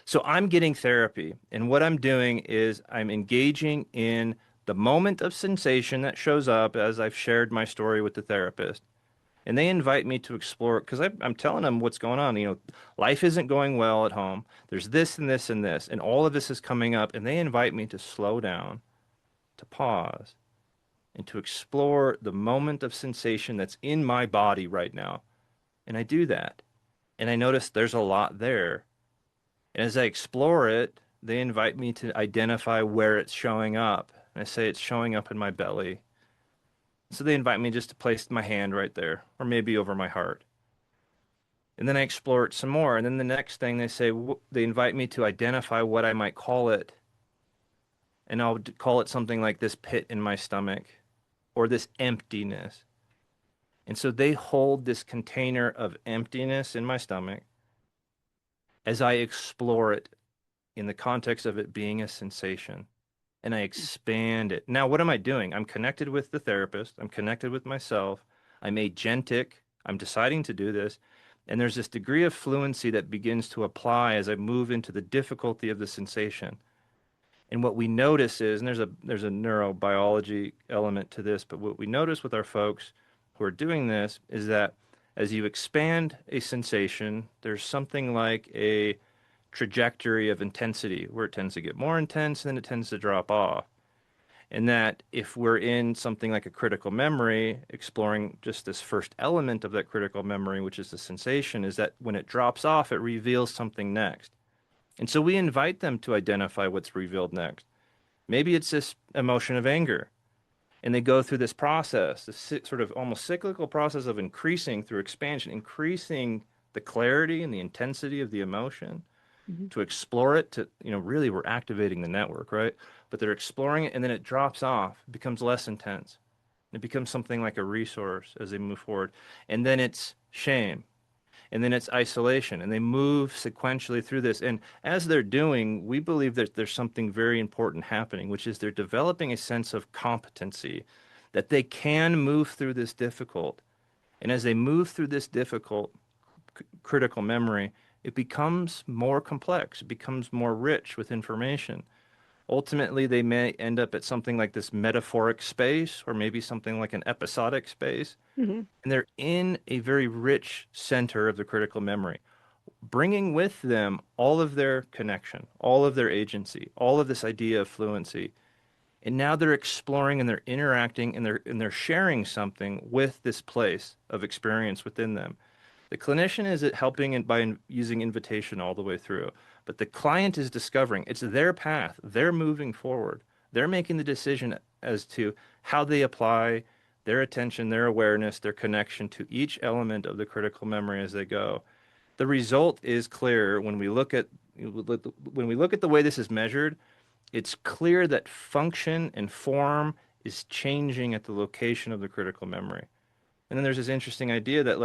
S3: So I'm getting therapy, and what I'm doing is I'm engaging in the moment of sensation that shows up as I've shared my story with the therapist. And they invite me to explore it because I'm telling them what's going on. Life isn't going well at home. There's this and this and this, and all of this is coming up. And they invite me to slow down, to pause, and to explore the moment of sensation that's in my body right now. And I do that. And I notice there's a lot there. And as I explore it, they invite me to identify where it's showing up. And I say it's showing up in my belly. So they invite me just to place my hand right there, or maybe over my heart. And then I explore it some more. And then the next thing they say, they invite me to identify what I might call it. And I'll call it something like this pit in my stomach or this emptiness. And so they hold this container of emptiness in my stomach as I explore it in the context of it being a sensation. And I expand it. Now, what am I doing? I'm connected with the therapist. I'm connected with myself. I'm agentic. I'm deciding to do this. And there's this degree of fluency that begins to apply as I move into the difficulty of the sensation. And what we notice is, and there's a neurobiology element to this, but what we notice with our folks who are doing this is that as you expand a sensation, there's something like a trajectory of intensity where it tends to get more intense and then it tends to drop off. And that if we're in something like a critical memory, exploring just this first element of that critical memory, which is the sensation, is that when it drops off, it reveals something next. And so we invite them to identify what's revealed next. Maybe it's this emotion of anger. And they go through this process, this sort of almost cyclical process of increasing through expansion, increasing the clarity and the intensity of the emotion
S2: Mhm.
S3: to explore it, to, really we're activating the network, right? But they're exploring it and then it drops off, it becomes less intense. It becomes something like a resource as they move forward. And then it's shame. And then it's isolation. And they move sequentially through this. And as they're doing, we believe that there's something very important happening, which is they're developing a sense of competency, that they can move through this difficult. And as they move through this difficult critical memory, it becomes more complex, it becomes more rich with information. Ultimately, they may end up at something like this metaphoric space, or maybe something like an episodic space.
S2: Mhm.
S3: And they're in a very rich center of the critical memory, bringing with them all of their connection, all of their agency, all of this idea of fluency. And now they're exploring and they're interacting and they're sharing something with this place of experience within them. The clinician is helping by using invitation all the way through, but the client is discovering it's their path. They're moving forward. They're making the decision as to how they apply their attention, their awareness, their connection to each element of the critical memory as they go. The result is clear when we look at the way this is measured. It's clear that function and form is changing at the location of the critical memory. And then there's this interesting idea that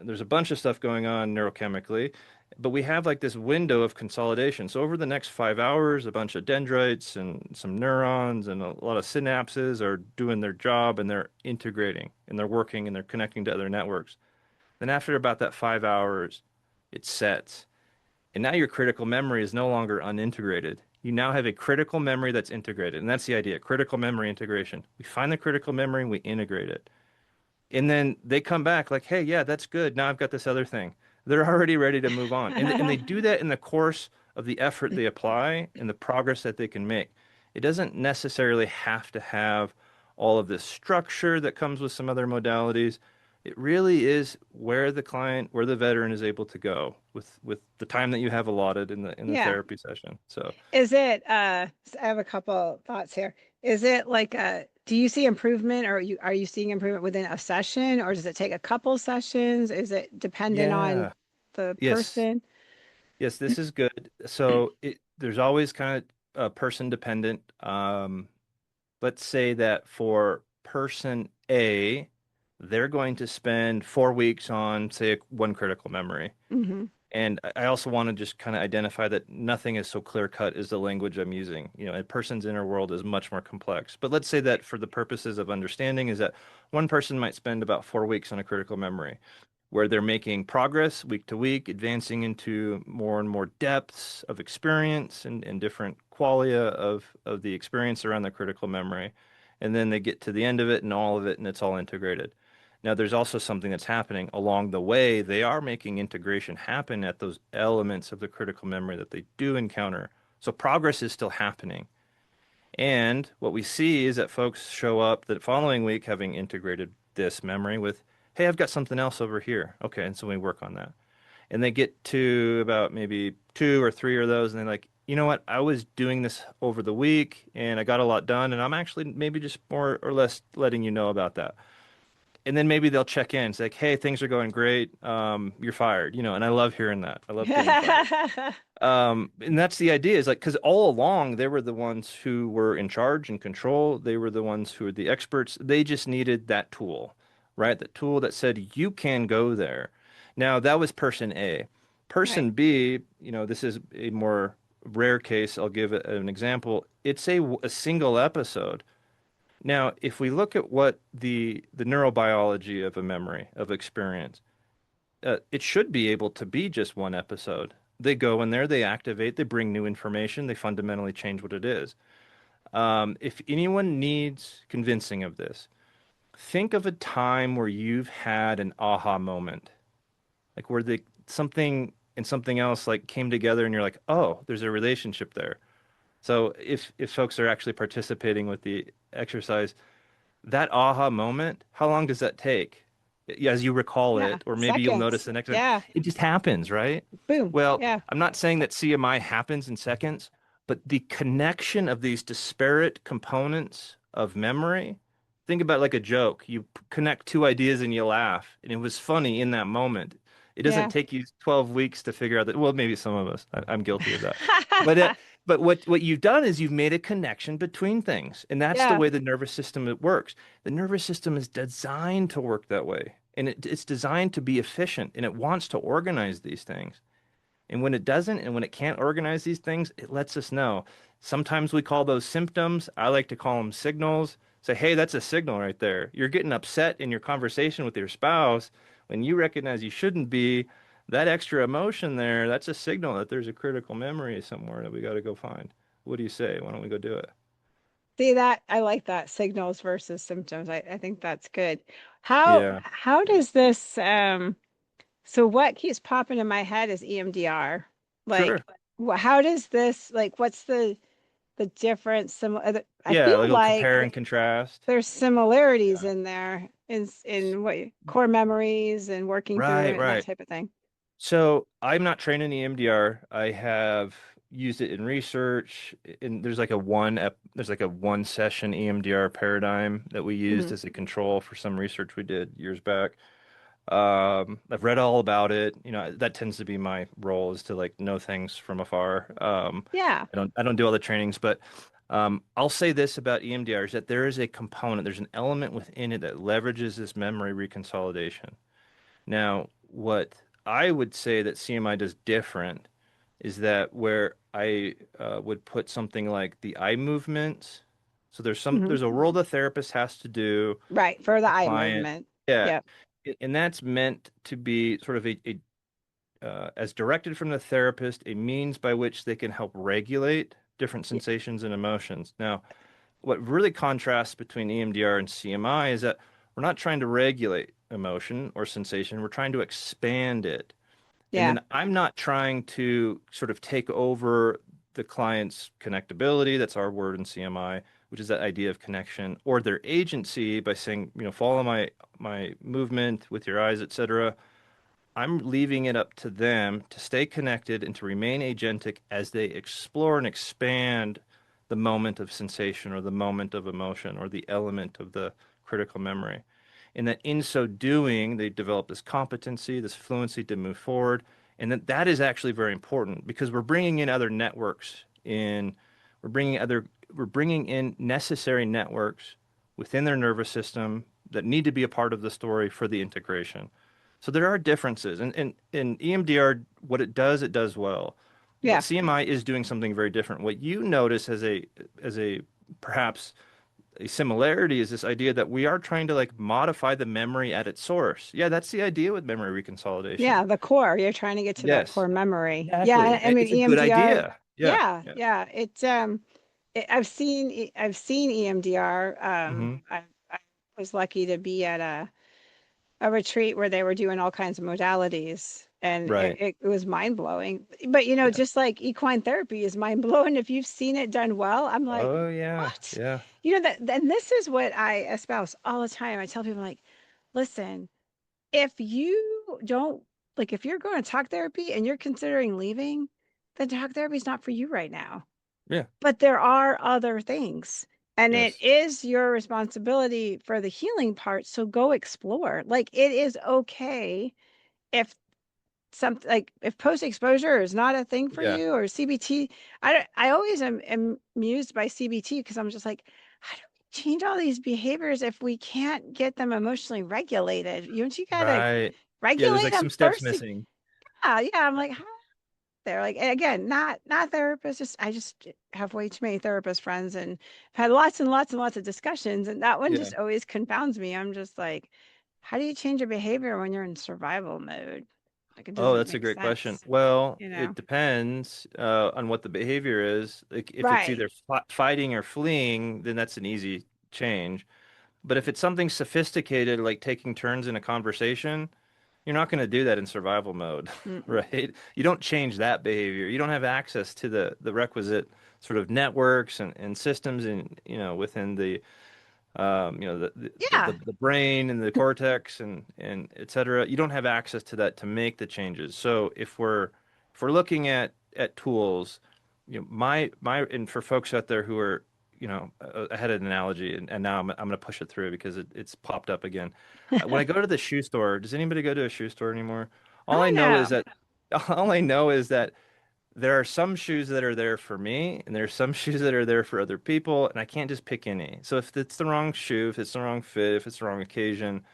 S3: there's a bunch of stuff going on neurochemically, but we have like this window of consolidation. So over the next 5 hours, a bunch of dendrites and some neurons and a lot of synapses are doing their job and they're integrating and they're working and they're connecting to other networks. Then after about that 5 hours, it sets. And now your critical memory is no longer unintegrated. You now have a critical memory that's integrated. And that's the idea, critical memory integration. We find the critical memory and we integrate it. And then they come back like, hey, yeah, that's good. Now I've got this other thing. They're already ready to move on. And they do that in the course of the effort they apply and the progress that they can make. It doesn't necessarily have to have all of this structure that comes with some other modalities. It really is where the veteran is able to go with the time that you have allotted in the
S2: Yeah.
S3: therapy session. So
S2: Is it so I have a couple thoughts here. Is it like do you see improvement, or are you seeing improvement within a session, or does it take a couple sessions? Is it dependent on
S3: yeah,
S2: the
S3: yes.
S2: person?
S3: Yes, this is good. So there's always kind of person dependent. Let's say that for person A, they're going to spend 4 weeks on, say, one critical memory.
S2: Hmm.
S3: And I also want to just kind of identify that nothing is so clear cut as the language I'm using. You know, a person's inner world is much more complex. But let's say that for the purposes of understanding, is that one person might spend about 4 weeks on a critical memory, where they're making progress week to week, advancing into more and more depths of experience and different qualia of the experience around the critical memory. And then they get to the end of it and all of it, and it's all integrated. Now, there's also something that's happening along the way. They are making integration happen at those elements of the critical memory that they do encounter. So progress is still happening. And what we see is that folks show up the following week having integrated this memory with, hey, I've got something else over here. Okay, and so we work on that. And they get to about maybe 2 or 3 of those, and they're like, you know what? I was doing this over the week, and I got a lot done, and I'm actually maybe just more or less letting you know about that. And then maybe they'll check in. It's like, hey, things are going great. You're fired, and I love hearing that. I love getting fired. And that's the idea is like, because all along they were the ones who were in charge and control. They were the ones who were the experts. They just needed that tool, right? That tool that said, you can go there. Now, that was person A.
S2: Right.
S3: Person B, this is a more rare case. I'll give an example. It's a single episode. Now, if we look at what the neurobiology of a memory, of experience, it should be able to be just one episode. They go in there, they activate, they bring new information, they fundamentally change what it is. If anyone needs convincing of this, think of a time where you've had an aha moment, like where something and something else like came together, and you're like, oh, there's a relationship there. So if folks are actually participating with the exercise, that aha moment, how long does that take? As you recall
S2: Yeah.
S3: it, or maybe you'll notice
S2: Seconds.
S3: the next time,
S2: Yeah.
S3: it just happens, right?
S2: Boom.
S3: Well,
S2: Yeah.
S3: I'm not saying that CMI happens in seconds, but the connection of these disparate components of memory, think about it like a joke. You connect two ideas and you laugh, and it was funny in that moment. It doesn't
S2: Yeah.
S3: take you 12 weeks to figure out that, well, maybe some of us, I'm guilty of that. But but what you've done is you've made a connection between things, and that's the
S2: Yeah.
S3: way the nervous system it works. The nervous system is designed to work that way, and it's designed to be efficient, and it wants to organize these things. And when it doesn't, and when it can't organize these things, it lets us know. Sometimes we call those symptoms. I like to call them signals. Say, hey, that's a signal right there. You're getting upset in your conversation with your spouse when you recognize you shouldn't be. That extra emotion there, that's a signal that there's a critical memory somewhere that we got to go find. What do you say? Why don't we go do it?
S2: See that? I like that signals versus symptoms. I think that's good. How
S3: Yeah,
S2: how does this so what keeps popping in my head is EMDR. Like
S3: sure.
S2: how does this like what's the difference? I
S3: Yeah, like
S2: feel
S3: a little
S2: like
S3: compare and contrast.
S2: there's similarities
S3: Yeah.
S2: in there in what core memories and working through
S3: Right,
S2: it and that
S3: right.
S2: type of thing.
S3: So I'm not trained in EMDR. I have used it in research. And there's like a one session EMDR paradigm that we used
S2: Hmm.
S3: as a control for some research we did years back. I've read all about it. That tends to be my role is to like know things from afar.
S2: Yeah.
S3: I don't do all the trainings, but I'll say this about EMDR is that there is a component, there's an element within it that leverages this memory reconsolidation. Now, what I would say that CMI does different is that where I would put something like the eye movements. So
S2: Hmm.
S3: there's a role the therapist has to do
S2: Right. For
S3: with
S2: the
S3: the
S2: eye
S3: client.
S2: movement.
S3: Yeah,
S2: Yep.
S3: and that's meant to be sort of as directed from the therapist, a means by which they can help regulate different
S2: Y-
S3: sensations and emotions. Now, what really contrasts between EMDR and CMI is that we're not trying to regulate emotion or sensation, we're trying to expand it. And
S2: Yeah.
S3: then I'm not trying to sort of take over the client's connectability, that's our word in CMI, which is that idea of connection, or their agency by saying, follow my movement with your eyes, etc. I'm leaving it up to them to stay connected and to remain agentic as they explore and expand the moment of sensation or the moment of emotion or the element of the critical memory. And that in so doing, they develop this competency, this fluency to move forward. And that is actually very important because we're bringing in other networks in, we're bringing in necessary networks within their nervous system that need to be a part of the story for the integration. So there are differences. And in EMDR, what it does well. But
S2: Yeah.
S3: CMI is doing something very different. What you notice as a perhaps a similarity is this idea that we are trying to like modify the memory at its source. Yeah, that's the idea with memory reconsolidation.
S2: Yeah, the core. You're trying to get to that
S3: Yes,
S2: core memory. Yeah,
S3: exactly.
S2: I mean
S3: It's a good
S2: EMDR.
S3: idea. Yeah.
S2: Yeah,
S3: Yeah.
S2: yeah. I've seen EMDR.
S3: Hmm.
S2: I was lucky to be at a retreat where they were doing all kinds of modalities, and
S3: Right.
S2: it was mind blowing. But
S3: Yeah.
S2: just like equine therapy is mind blowing if you've seen it done well. I'm like,
S3: Oh yeah.
S2: what?
S3: Yeah.
S2: That, and this is what I espouse all the time. I tell people like, listen, if you don't like, if you're going to talk therapy and you're considering leaving, then talk therapy is not for you right now.
S3: Yeah.
S2: But there are other things. And it
S3: Yes.
S2: is your responsibility for the healing part. So go explore. Like it is okay if something like if post exposure is not a thing for
S3: Yeah.
S2: you or CBT. I always am amused by CBT because I'm just like, how do we change all these behaviors if we can't get them emotionally regulated? You gotta
S3: Right. Yeah, there's
S2: regulate
S3: like
S2: them
S3: some steps
S2: first.
S3: missing.
S2: Yeah, yeah. I'm like, how they're like, and again, not therapists. Just I just have way too many therapist friends and had lots and lots and lots of discussions, and that one
S3: Yeah.
S2: just always confounds me. I'm just like, how do you change your behavior when you're in survival mode? Like it
S3: Oh,
S2: doesn't
S3: that's a
S2: make
S3: great question.
S2: sense,
S3: Well,
S2: you know?
S3: it depends on what the behavior is. Like if it's
S2: Right.
S3: either fighting or fleeing, then that's an easy change. But if it's something sophisticated, like taking turns in a conversation, you're not going to do that in survival mode,
S2: Mm-mm.
S3: right? You don't change that behavior. You don't have access to the requisite sort of networks and systems and within the
S2: Yeah.
S3: the brain and the cortex and et cetera. You don't have access to that to make the changes. So if we're looking at tools, my and for folks out there who are I had an analogy and now I'm going to push it through because it's popped up again. When I go to the shoe store, does anybody go to a shoe store anymore? All I
S2: Oh
S3: know is
S2: no.
S3: that all I know is that there are some shoes that are there for me, and there are some shoes that are there for other people, and I can't just pick any. So if it's the wrong shoe, if it's the wrong fit, if it's the wrong occasion,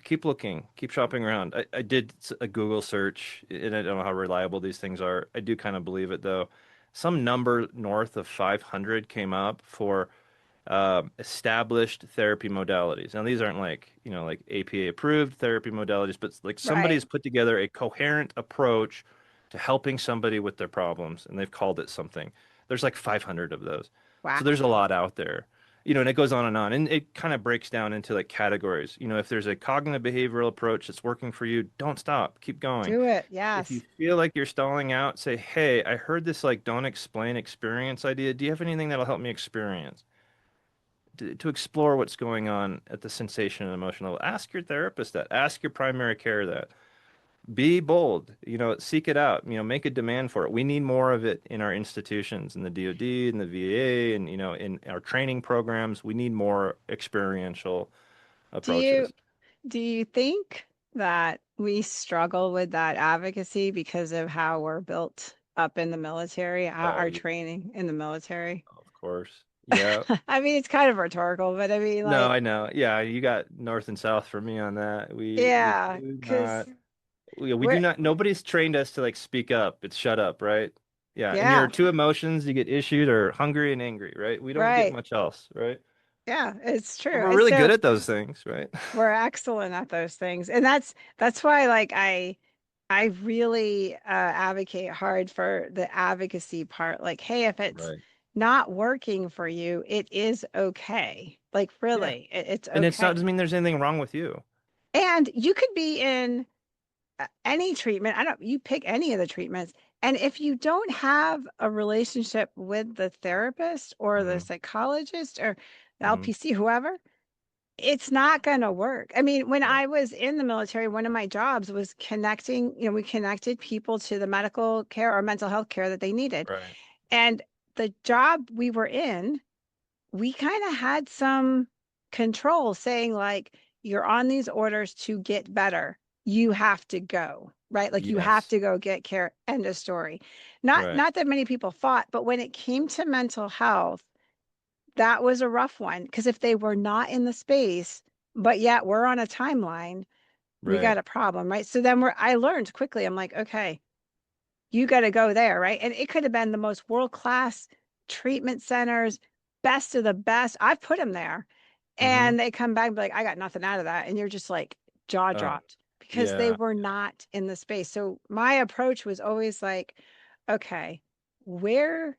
S3: keep looking, keep shopping around. I did a Google search, and I don't know how reliable these things are. I do kind of believe it though. Some number north of 500 came up for established therapy modalities. Now, these aren't like APA approved therapy modalities, but like
S2: Right.
S3: somebody's put together a coherent approach to helping somebody with their problems, and they've called it something. There's like 500 of those. So
S2: Wow.
S3: there's a lot out there. And it goes on and on. And it kind of breaks down into like categories. If there's a cognitive behavioral approach that's working for you, don't stop, keep going.
S2: Do it.
S3: If you
S2: Yes.
S3: feel like you're stalling out, say, hey, I heard this like don't explain experience idea. Do you have anything that'll help me experience? To explore what's going on at the sensation and emotion level. Ask your therapist that. Ask your primary care that. Be bold. Seek it out. Make a demand for it. We need more of it in our institutions, in the DoD, in the VA, and in our training programs. We need more experiential
S2: Do you
S3: approaches.
S2: do you think that we struggle with that advocacy because of how we're built up in the military,
S3: Oh,
S2: our
S3: yeah,
S2: training in the military?
S3: of course. Yeah.
S2: I mean, it's kind of rhetorical, but I mean,
S3: No,
S2: like,
S3: I know. Yeah, you got north and south for me on that. We
S2: yeah,
S3: do
S2: because
S3: not. We do
S2: we're,
S3: not. Nobody's trained us to like speak up. It's shut up, right? Yeah, and your
S2: yeah,
S3: two emotions, you get issued or hungry and angry, right? We don't get
S2: right.
S3: much else, right?
S2: Yeah, it's
S3: But
S2: true.
S3: we're
S2: And
S3: really good
S2: so
S3: at those things, right?
S2: we're excellent at those things. And that's why like I really advocate hard for the advocacy part. Like, hey, if it's
S3: Right.
S2: not working for you, it is okay. Like,
S3: Yeah.
S2: really, it's
S3: And it's not
S2: okay.
S3: doesn't mean there's anything wrong with you.
S2: And you could be in any treatment. I don't, you pick any of the treatments. And if you don't have a relationship with the therapist or the
S3: Hmm.
S2: psychologist or the
S3: Hmm.
S2: LPC, whoever, it's not going to work. I mean, when
S3: Right.
S2: I was in the military, one of my jobs was connecting, we connected people to the medical care or mental health care that they needed.
S3: Right.
S2: And the job we were in, we kind of had some control saying, like, you're on these orders to get better. You have to go, right? Like you have
S3: Yes.
S2: to go get care. End of story. Not
S3: Right.
S2: not that many people fought, but when it came to mental health, that was a rough one because if they were not in the space, but yet we're on a timeline, We got
S3: Right.
S2: a problem, right? So then I learned quickly. I'm like, okay, you got to go there, right? And it could have been the most world-class treatment centers, best of the best. I've put them there.
S3: Mm-hmm.
S2: And they come back and be like, I got nothing out of that. And you're just like jaw
S3: Oh,
S2: dropped because they
S3: yeah.
S2: were not in the space. So my approach was always like, okay, where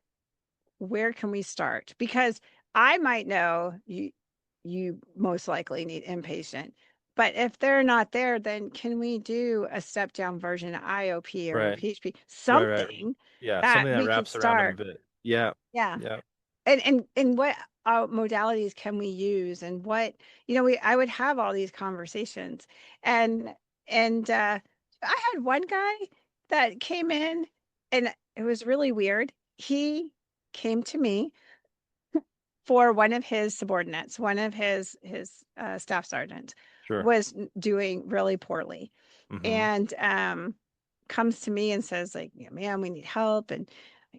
S2: where can we start? Because I might know you most likely need inpatient. But if they're not there, then can we do a step down version of IOP or a
S3: Right.
S2: PHP?
S3: Right. Right.
S2: Something
S3: Yeah.
S2: that
S3: Something that
S2: we could
S3: wraps around them a
S2: start.
S3: bit. Yeah.
S2: Yeah.
S3: Yeah.
S2: And what modalities can we use and what we I would have all these conversations and and I had one guy that came in and it was really weird. He came to me for one of his subordinates, one of his staff sergeant
S3: Sure.
S2: was doing really poorly,
S3: Mm-hmm.
S2: and comes to me and says like, yeah, man, we need help. And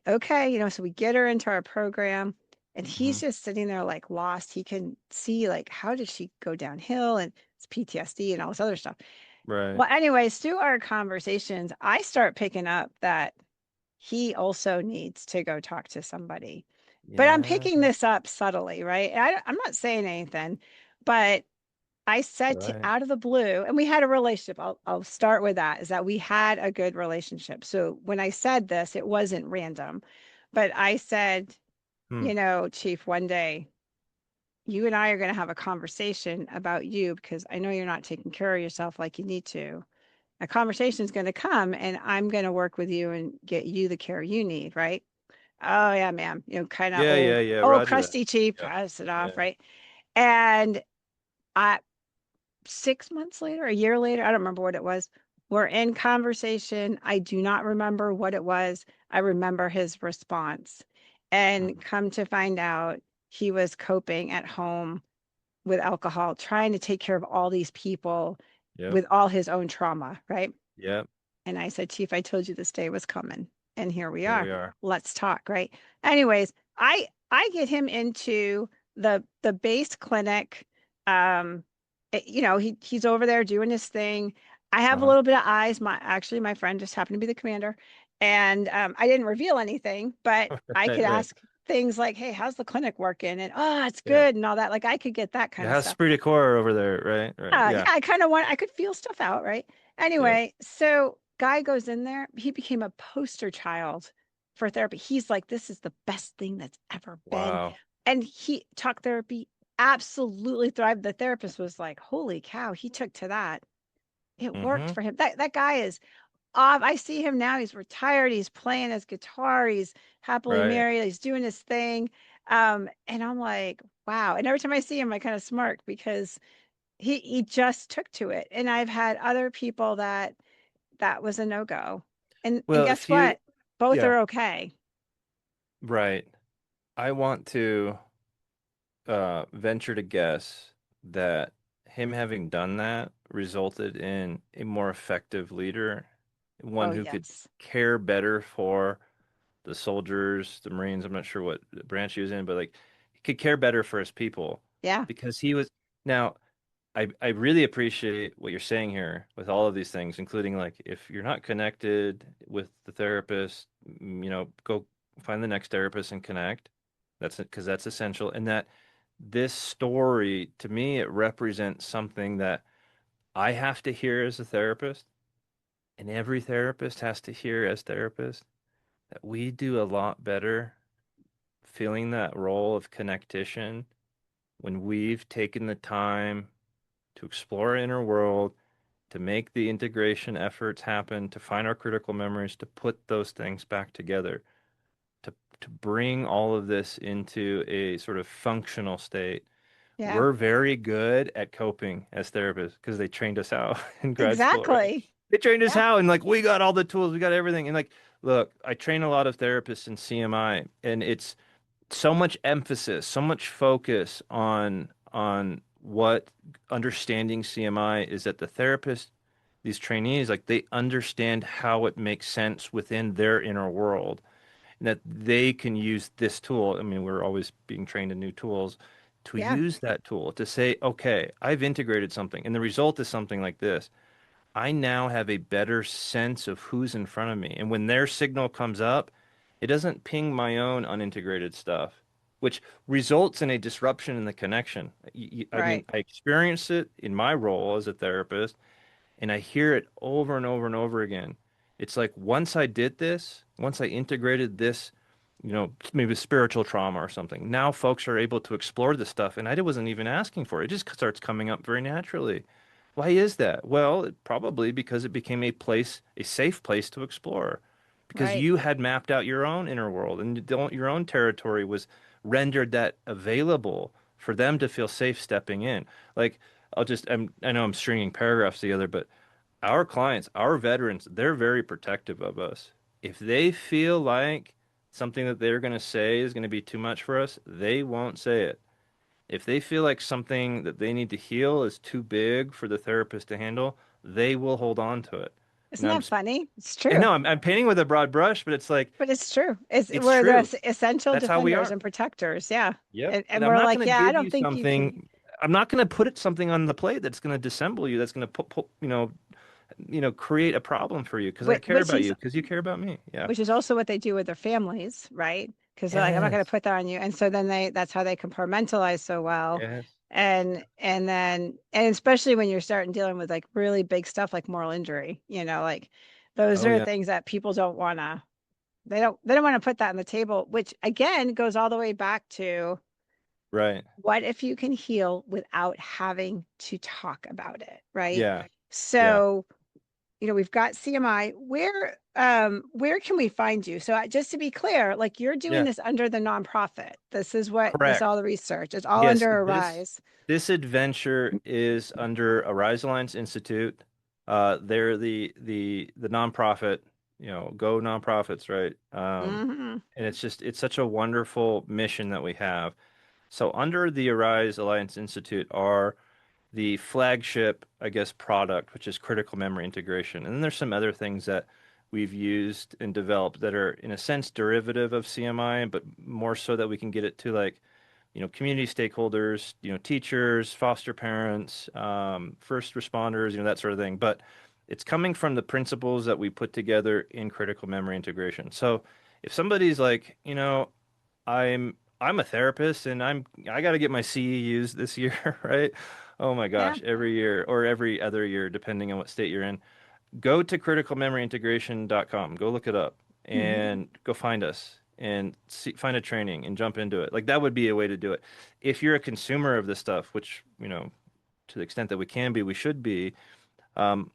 S2: okay, so we get her into our program, and
S3: Mm-hmm.
S2: he's just sitting there like lost. He can see like how did she go downhill, and it's PTSD and all this other stuff.
S3: Right.
S2: Well, anyways, through our conversations, I start picking up that he also needs to go talk to somebody. But I'm
S3: Yeah.
S2: picking this up subtly, right? I'm not saying anything, but I said to
S3: Right.
S2: out of the blue, and we had a relationship. I'll start with that, is that we had a good relationship. So when I said this, it wasn't random, but I said,
S3: Hmm.
S2: Chief, one day you and I are going to have a conversation about you because I know you're not taking care of yourself like you need to. A conversation is going to come and I'm going to work with you and get you the care you need, right? Oh yeah, ma'am. Kind of
S3: Yeah.
S2: old,
S3: Yeah. Yeah.
S2: old
S3: Roger that.
S2: crusty chief,
S3: Yeah.
S2: pass it off,
S3: Yeah.
S2: right? And I 6 months later, a year later, I don't remember what it was. We're in conversation. I do not remember what it was. I remember his response. And
S3: Mhm.
S2: come to find out, he was coping at home with alcohol, trying to take care of all these people
S3: Yep.
S2: with all his own trauma, right?
S3: Yep.
S2: And I said, Chief, I told you this day was coming. And here we
S3: Here
S2: are.
S3: we are.
S2: Let's talk, right? Anyways, I get him into the base clinic. Um, he's over there doing his thing. I have a
S3: Uh-huh.
S2: little bit of eyes. My friend just happened to be the commander. And I didn't reveal anything, but I
S3: Right.
S2: could
S3: Right.
S2: ask things like, hey, how's the clinic working? And oh, it's
S3: Yeah.
S2: good and all that. Like I could get that
S3: Yeah.
S2: kind of
S3: How's
S2: stuff.
S3: Spirit Core over there? Right. Right.
S2: Yeah,
S3: Yeah.
S2: I could feel stuff out, right?
S3: Yep.
S2: Anyway, so guy goes in there, he became a poster child for therapy. He's like, this is the best thing that's ever been.
S3: Wow.
S2: And he talk therapy absolutely thrived. The therapist was like, holy cow, he took to that. It worked
S3: Mm-hmm.
S2: for him. That guy is off. I see him now. He's retired. He's playing his guitar. He's happily
S3: Right.
S2: married. He's doing his thing. And I'm like, wow. And every time I see him, I kind of smirk because he just took to it. And I've had other people that was a no-go. And
S3: Well,
S2: guess
S3: if you,
S2: what? Both
S3: yeah,
S2: are okay.
S3: right. I want to venture to guess that him having done that resulted in a more effective leader, one
S2: Oh,
S3: who could
S2: yes.
S3: care better for the soldiers, the Marines. I'm not sure what branch he was in, but like he could care better for his people
S2: Yeah.
S3: because he was. Now, I really appreciate what you're saying here with all of these things, including like if you're not connected with the therapist, go find the next therapist and connect. That's it, because that's essential. And that this story, to me, it represents something that I have to hear as a therapist, and every therapist has to hear as therapist, that we do a lot better filling that role of connectician when we've taken the time to explore our inner world, to make the integration efforts happen, to find our critical memories, to put those things back together, to bring all of this into a sort of functional state.
S2: Yeah.
S3: We're very good at coping as therapists because they trained us how in grad school, right?
S2: Exactly.
S3: They trained us
S2: Yeah.
S3: how, and like we got all the tools, we got everything. And like, look, I train a lot of therapists in CMI, and it's so much emphasis, so much focus on what understanding CMI is, that the therapist, these trainees, like they understand how it makes sense within their inner world, and that they can use this tool. I mean, we're always being trained in new tools to
S2: Yeah.
S3: use that tool to say, okay, I've integrated something, and the result is something like this. I now have a better sense of who's in front of me. And when their signal comes up, it doesn't ping my own unintegrated stuff, which results in a disruption in the connection. I mean,
S2: Right.
S3: I experience it in my role as a therapist, and I hear it over and over and over again. It's like once I did this, once I integrated this, maybe spiritual trauma or something, now folks are able to explore this stuff, and I wasn't even asking for it. It just starts coming up very naturally. Why is that? Well, probably because it became a safe place to explore, because
S2: Right.
S3: you had mapped out your own inner world and your own territory was rendered that available for them to feel safe stepping in. Like I know I'm stringing paragraphs together, but our clients, our veterans, they're very protective of us. If they feel like something that they're going to say is going to be too much for us, they won't say it. If they feel like something that they need to heal is too big for the therapist to handle, they will hold on to it.
S2: Isn't
S3: Now,
S2: that funny? It's
S3: I
S2: true.
S3: know I'm painting with a broad brush, but it's like,
S2: But it's true.
S3: it's
S2: We're the
S3: true.
S2: essential
S3: That's how we
S2: defenders
S3: are.
S2: and protectors. Yeah.
S3: Yep.
S2: And
S3: And I'm
S2: we're
S3: not
S2: like,
S3: going to
S2: yeah, I
S3: give
S2: don't
S3: you
S2: think you can.
S3: something. I'm not going to put something on the plate that's going to dissemble you. That's going to create a problem for you because I care
S2: Which
S3: about
S2: is
S3: you because you care about me. Yeah.
S2: which is also what they do with their families, right? Because they're like, I'm not going to
S3: Yes.
S2: put that on you. And so then that's how they compartmentalize so well.
S3: Yes.
S2: And especially when you're starting dealing with like really big stuff like moral injury, like those
S3: Oh
S2: are
S3: yeah.
S2: things that people don't want to, they don't want to put that on the table, which again goes all the way back to
S3: Right.
S2: what if you can heal without having to talk about it, right?
S3: Yeah. Yeah.
S2: So we've got CMI. Where can we find you? So just to be clear, like you're doing
S3: Yeah.
S2: this under the nonprofit. This all
S3: Correct.
S2: the research. It's all
S3: Yes.
S2: under
S3: This
S2: Arise.
S3: this adventure is under Arise Alliance Institute. They're the nonprofit, go nonprofits, right?
S2: Hmm.
S3: And it's such a wonderful mission that we have. So under the Arise Alliance Institute are the flagship, I guess, product, which is critical memory integration. And then there's some other things that we've used and developed that are, in a sense, derivative of CMI, but more so that we can get it to like, community stakeholders, teachers, foster parents, first responders, that sort of thing. But it's coming from the principles that we put together in critical memory integration. So if somebody's like, I'm a therapist and I got to get my CEUs this year, right? Oh my
S2: Yeah.
S3: gosh, every year or every other year, depending on what state you're in. Go to criticalmemoryintegration.com. Go look it up
S2: Hmm.
S3: and go find us and find a training and jump into it. Like that would be a way to do it. If you're a consumer of this stuff, which, to the extent that we can be, we should be, um,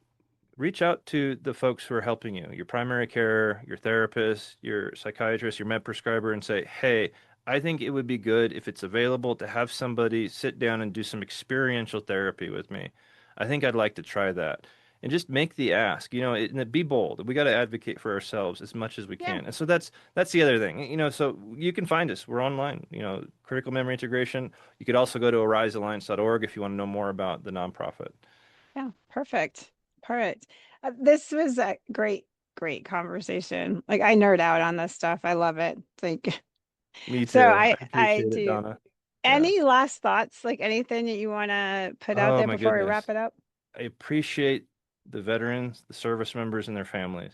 S3: reach out to the folks who are helping you, your primary care, your therapist, your psychiatrist, your med prescriber, and say, hey, I think it would be good if it's available to have somebody sit down and do some experiential therapy with me. I think I'd like to try that. And just make the ask, and be bold. We got to advocate for ourselves as much as we
S2: Yeah.
S3: can. And so that's the other thing, so you can find us. We're online, critical memory integration. You could also go to arisealliance.org if you want to know more about the nonprofit.
S2: Yeah. Perfect. Perfect. This was a great, great conversation. Like I nerd out on this stuff. I love it. Like
S3: Me
S2: so
S3: too.
S2: I
S3: I
S2: I
S3: appreciate it,
S2: do.
S3: Donna. Yeah.
S2: Any last thoughts? Like anything that you want to put out
S3: Oh
S2: there
S3: my
S2: before we wrap
S3: goodness.
S2: it up?
S3: I appreciate the veterans, the service members, and their families.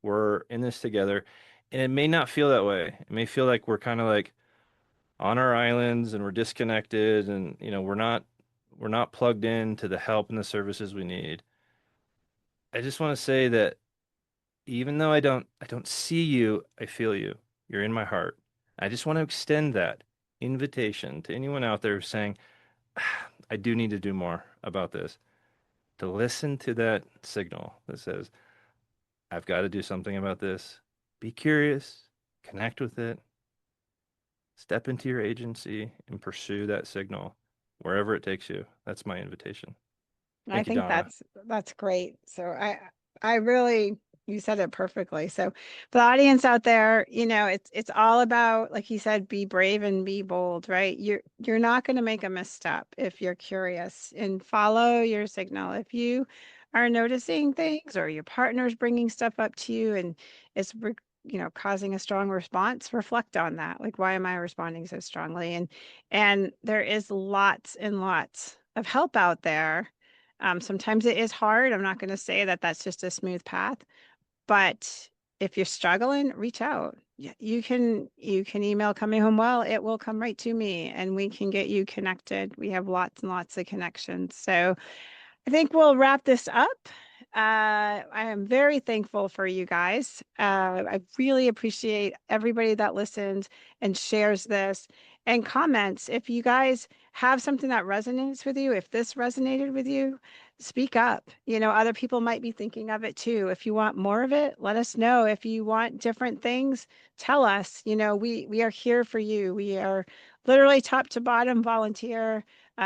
S3: We're in this together. And it may not feel that way. It may feel like we're kind of like on our islands and we're disconnected and we're not plugged in to the help and the services we need. I just want to say that even though I don't see you, I feel you. You're in my heart. I just want to extend that invitation to anyone out there saying, I do need to do more about this. To listen to that signal that says, I've got to do something about this. Be curious, connect with it, step into your agency, and pursue that signal wherever it takes you. That's my invitation.
S2: I
S3: Thank you,
S2: think
S3: Donna.
S2: that's great. So I really you said it perfectly. So for the audience out there, it's all about, like you said, be brave and be bold, right? You're not going to make a misstep if you're curious and follow your signal. If you are noticing things or your partner's bringing stuff up to you and it's causing a strong response, reflect on that. Like, why am I responding so strongly? And there is lots and lots of help out there Sometimes it is hard. I'm not going to say that that's just a smooth path, but if you're struggling, reach out. You can email Coming Home Well. It will come right to me and we can get you connected. We have lots and lots of connections. So I think we'll wrap this up. I am very thankful for you guys. I really appreciate everybody that listens and shares this and comments. If you guys have something that resonates with you, if this resonated with you, speak up. Other people might be thinking of it too. If you want more of it, let us know. If you want different things, tell us. We are here for you. We are literally top to bottom volunteer.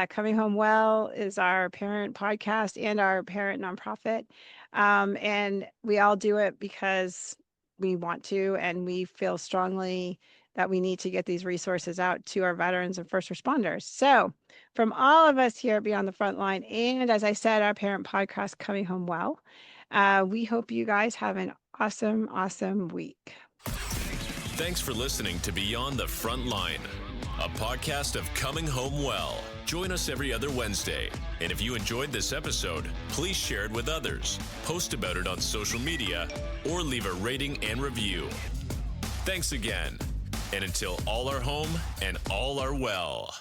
S2: Coming Home Well is our parent podcast and our parent nonprofit. And we all do it because we want to, and we feel strongly that we need to get these resources out to our veterans and first responders. So from all of us here at Beyond the Frontline, and as I said, our parent podcast, Coming Home Well, we hope you guys have an awesome, awesome week.
S1: Thanks for listening to Beyond the Frontline, a podcast of Coming Home Well. Join us every other Wednesday. And if you enjoyed this episode, please share it with others, post about it on social media, or leave a rating and review. Thanks again. And until all are home and all are well.